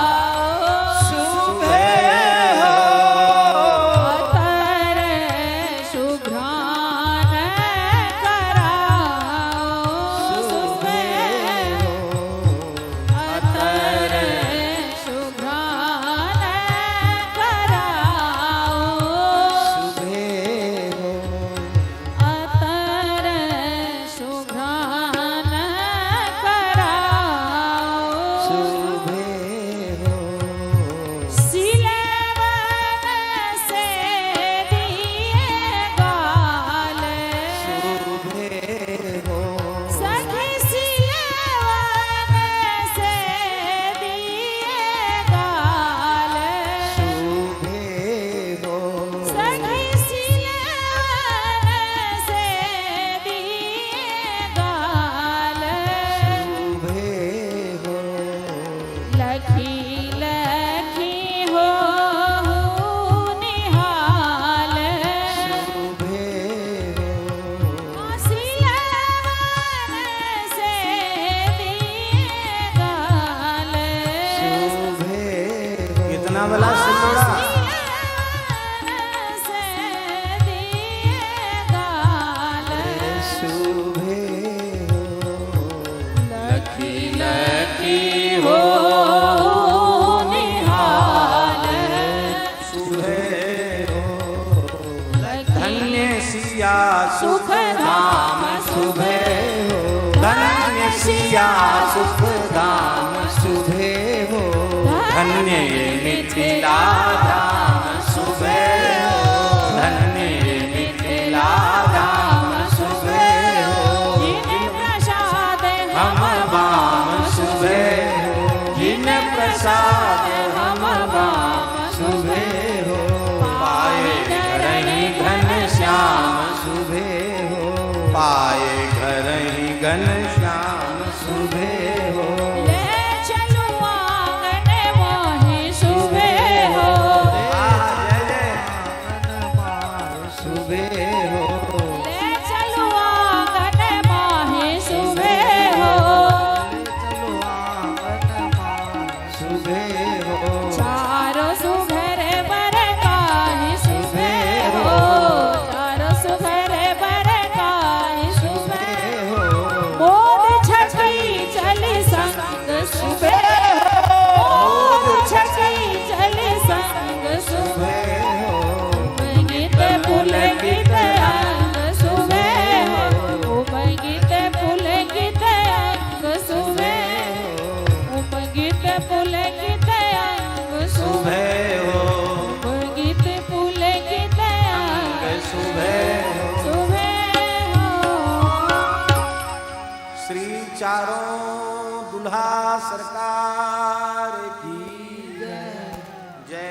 सुबह हो। अतर सुघ्राण कराओ सुबह हो, अतर सुघ्राण कराओ अतर सुघ्राण कराओ। सिलवन से दिए गाल, सखी सिलवन से दिए गाल, सखी सिलवन से दिए गाल। लखी लखी हो निहाल, सिलवन से दिए गाल, कितना बड़ा सिलोड़ा। सिलवन से दिए गाल। लखी लखी हो निहाल, धन्य सिया सुख धाम सुबह हो, धन्य सिया सुख धाम सुबह हो, धन्य ये मिथिला धाम सुबह हो, धन्य ये मिथिला धाम सुबह हो। जिन प्रसाद हम बाम सुबह हो, जिन प्रसाद हम बाम सुबह हो, पाए घर ही घन श्याम सुबह हो, पाए घर ही घन श्याम सुबह हो। ले चलू आंगन मोहि सुबह हो, सुबह हो, ले चलू आंगन मोहि सुबह हो, सुबह हो, चारों सुघर बर काहि सुबह हो, चारों सुघर बर काहि सुबह हो। मोद छकी चली संग सुबह हो, मोद छकी चली संग सुबह हो। गीत पुल चारों दुल्हा सरकार की जय।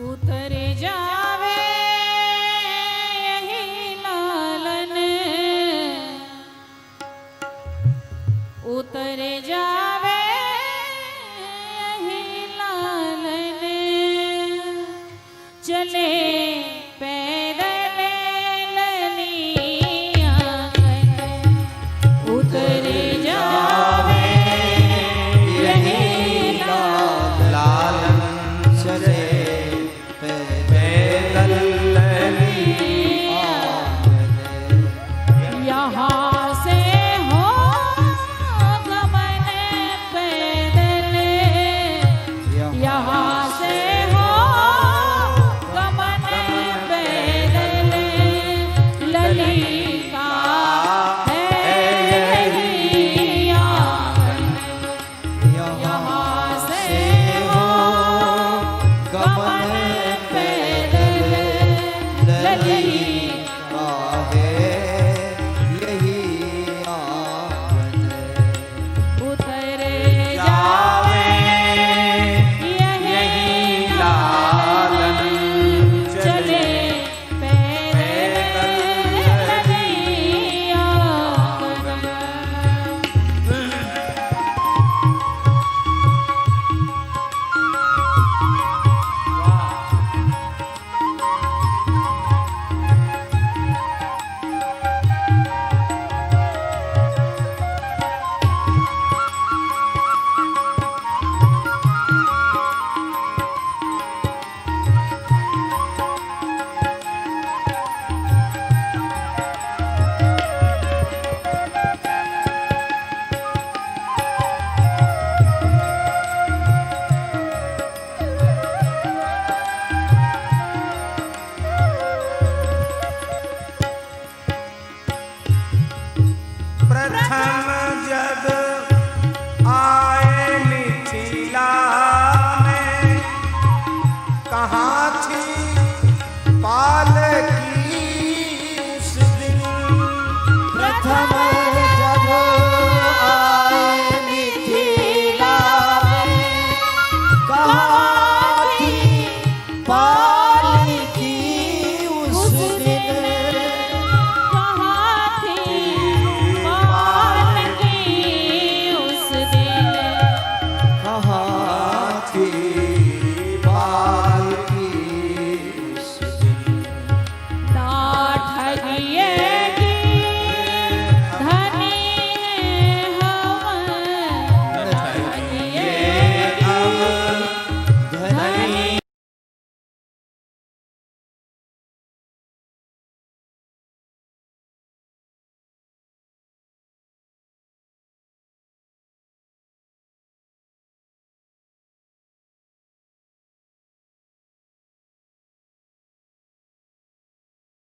उतर जावे यही लालन, उतर जावे यही लालन, चले पैदल लली आंगन, उतर जावे यही लालन, लालन चले पैदल लली आंगन। यहाँ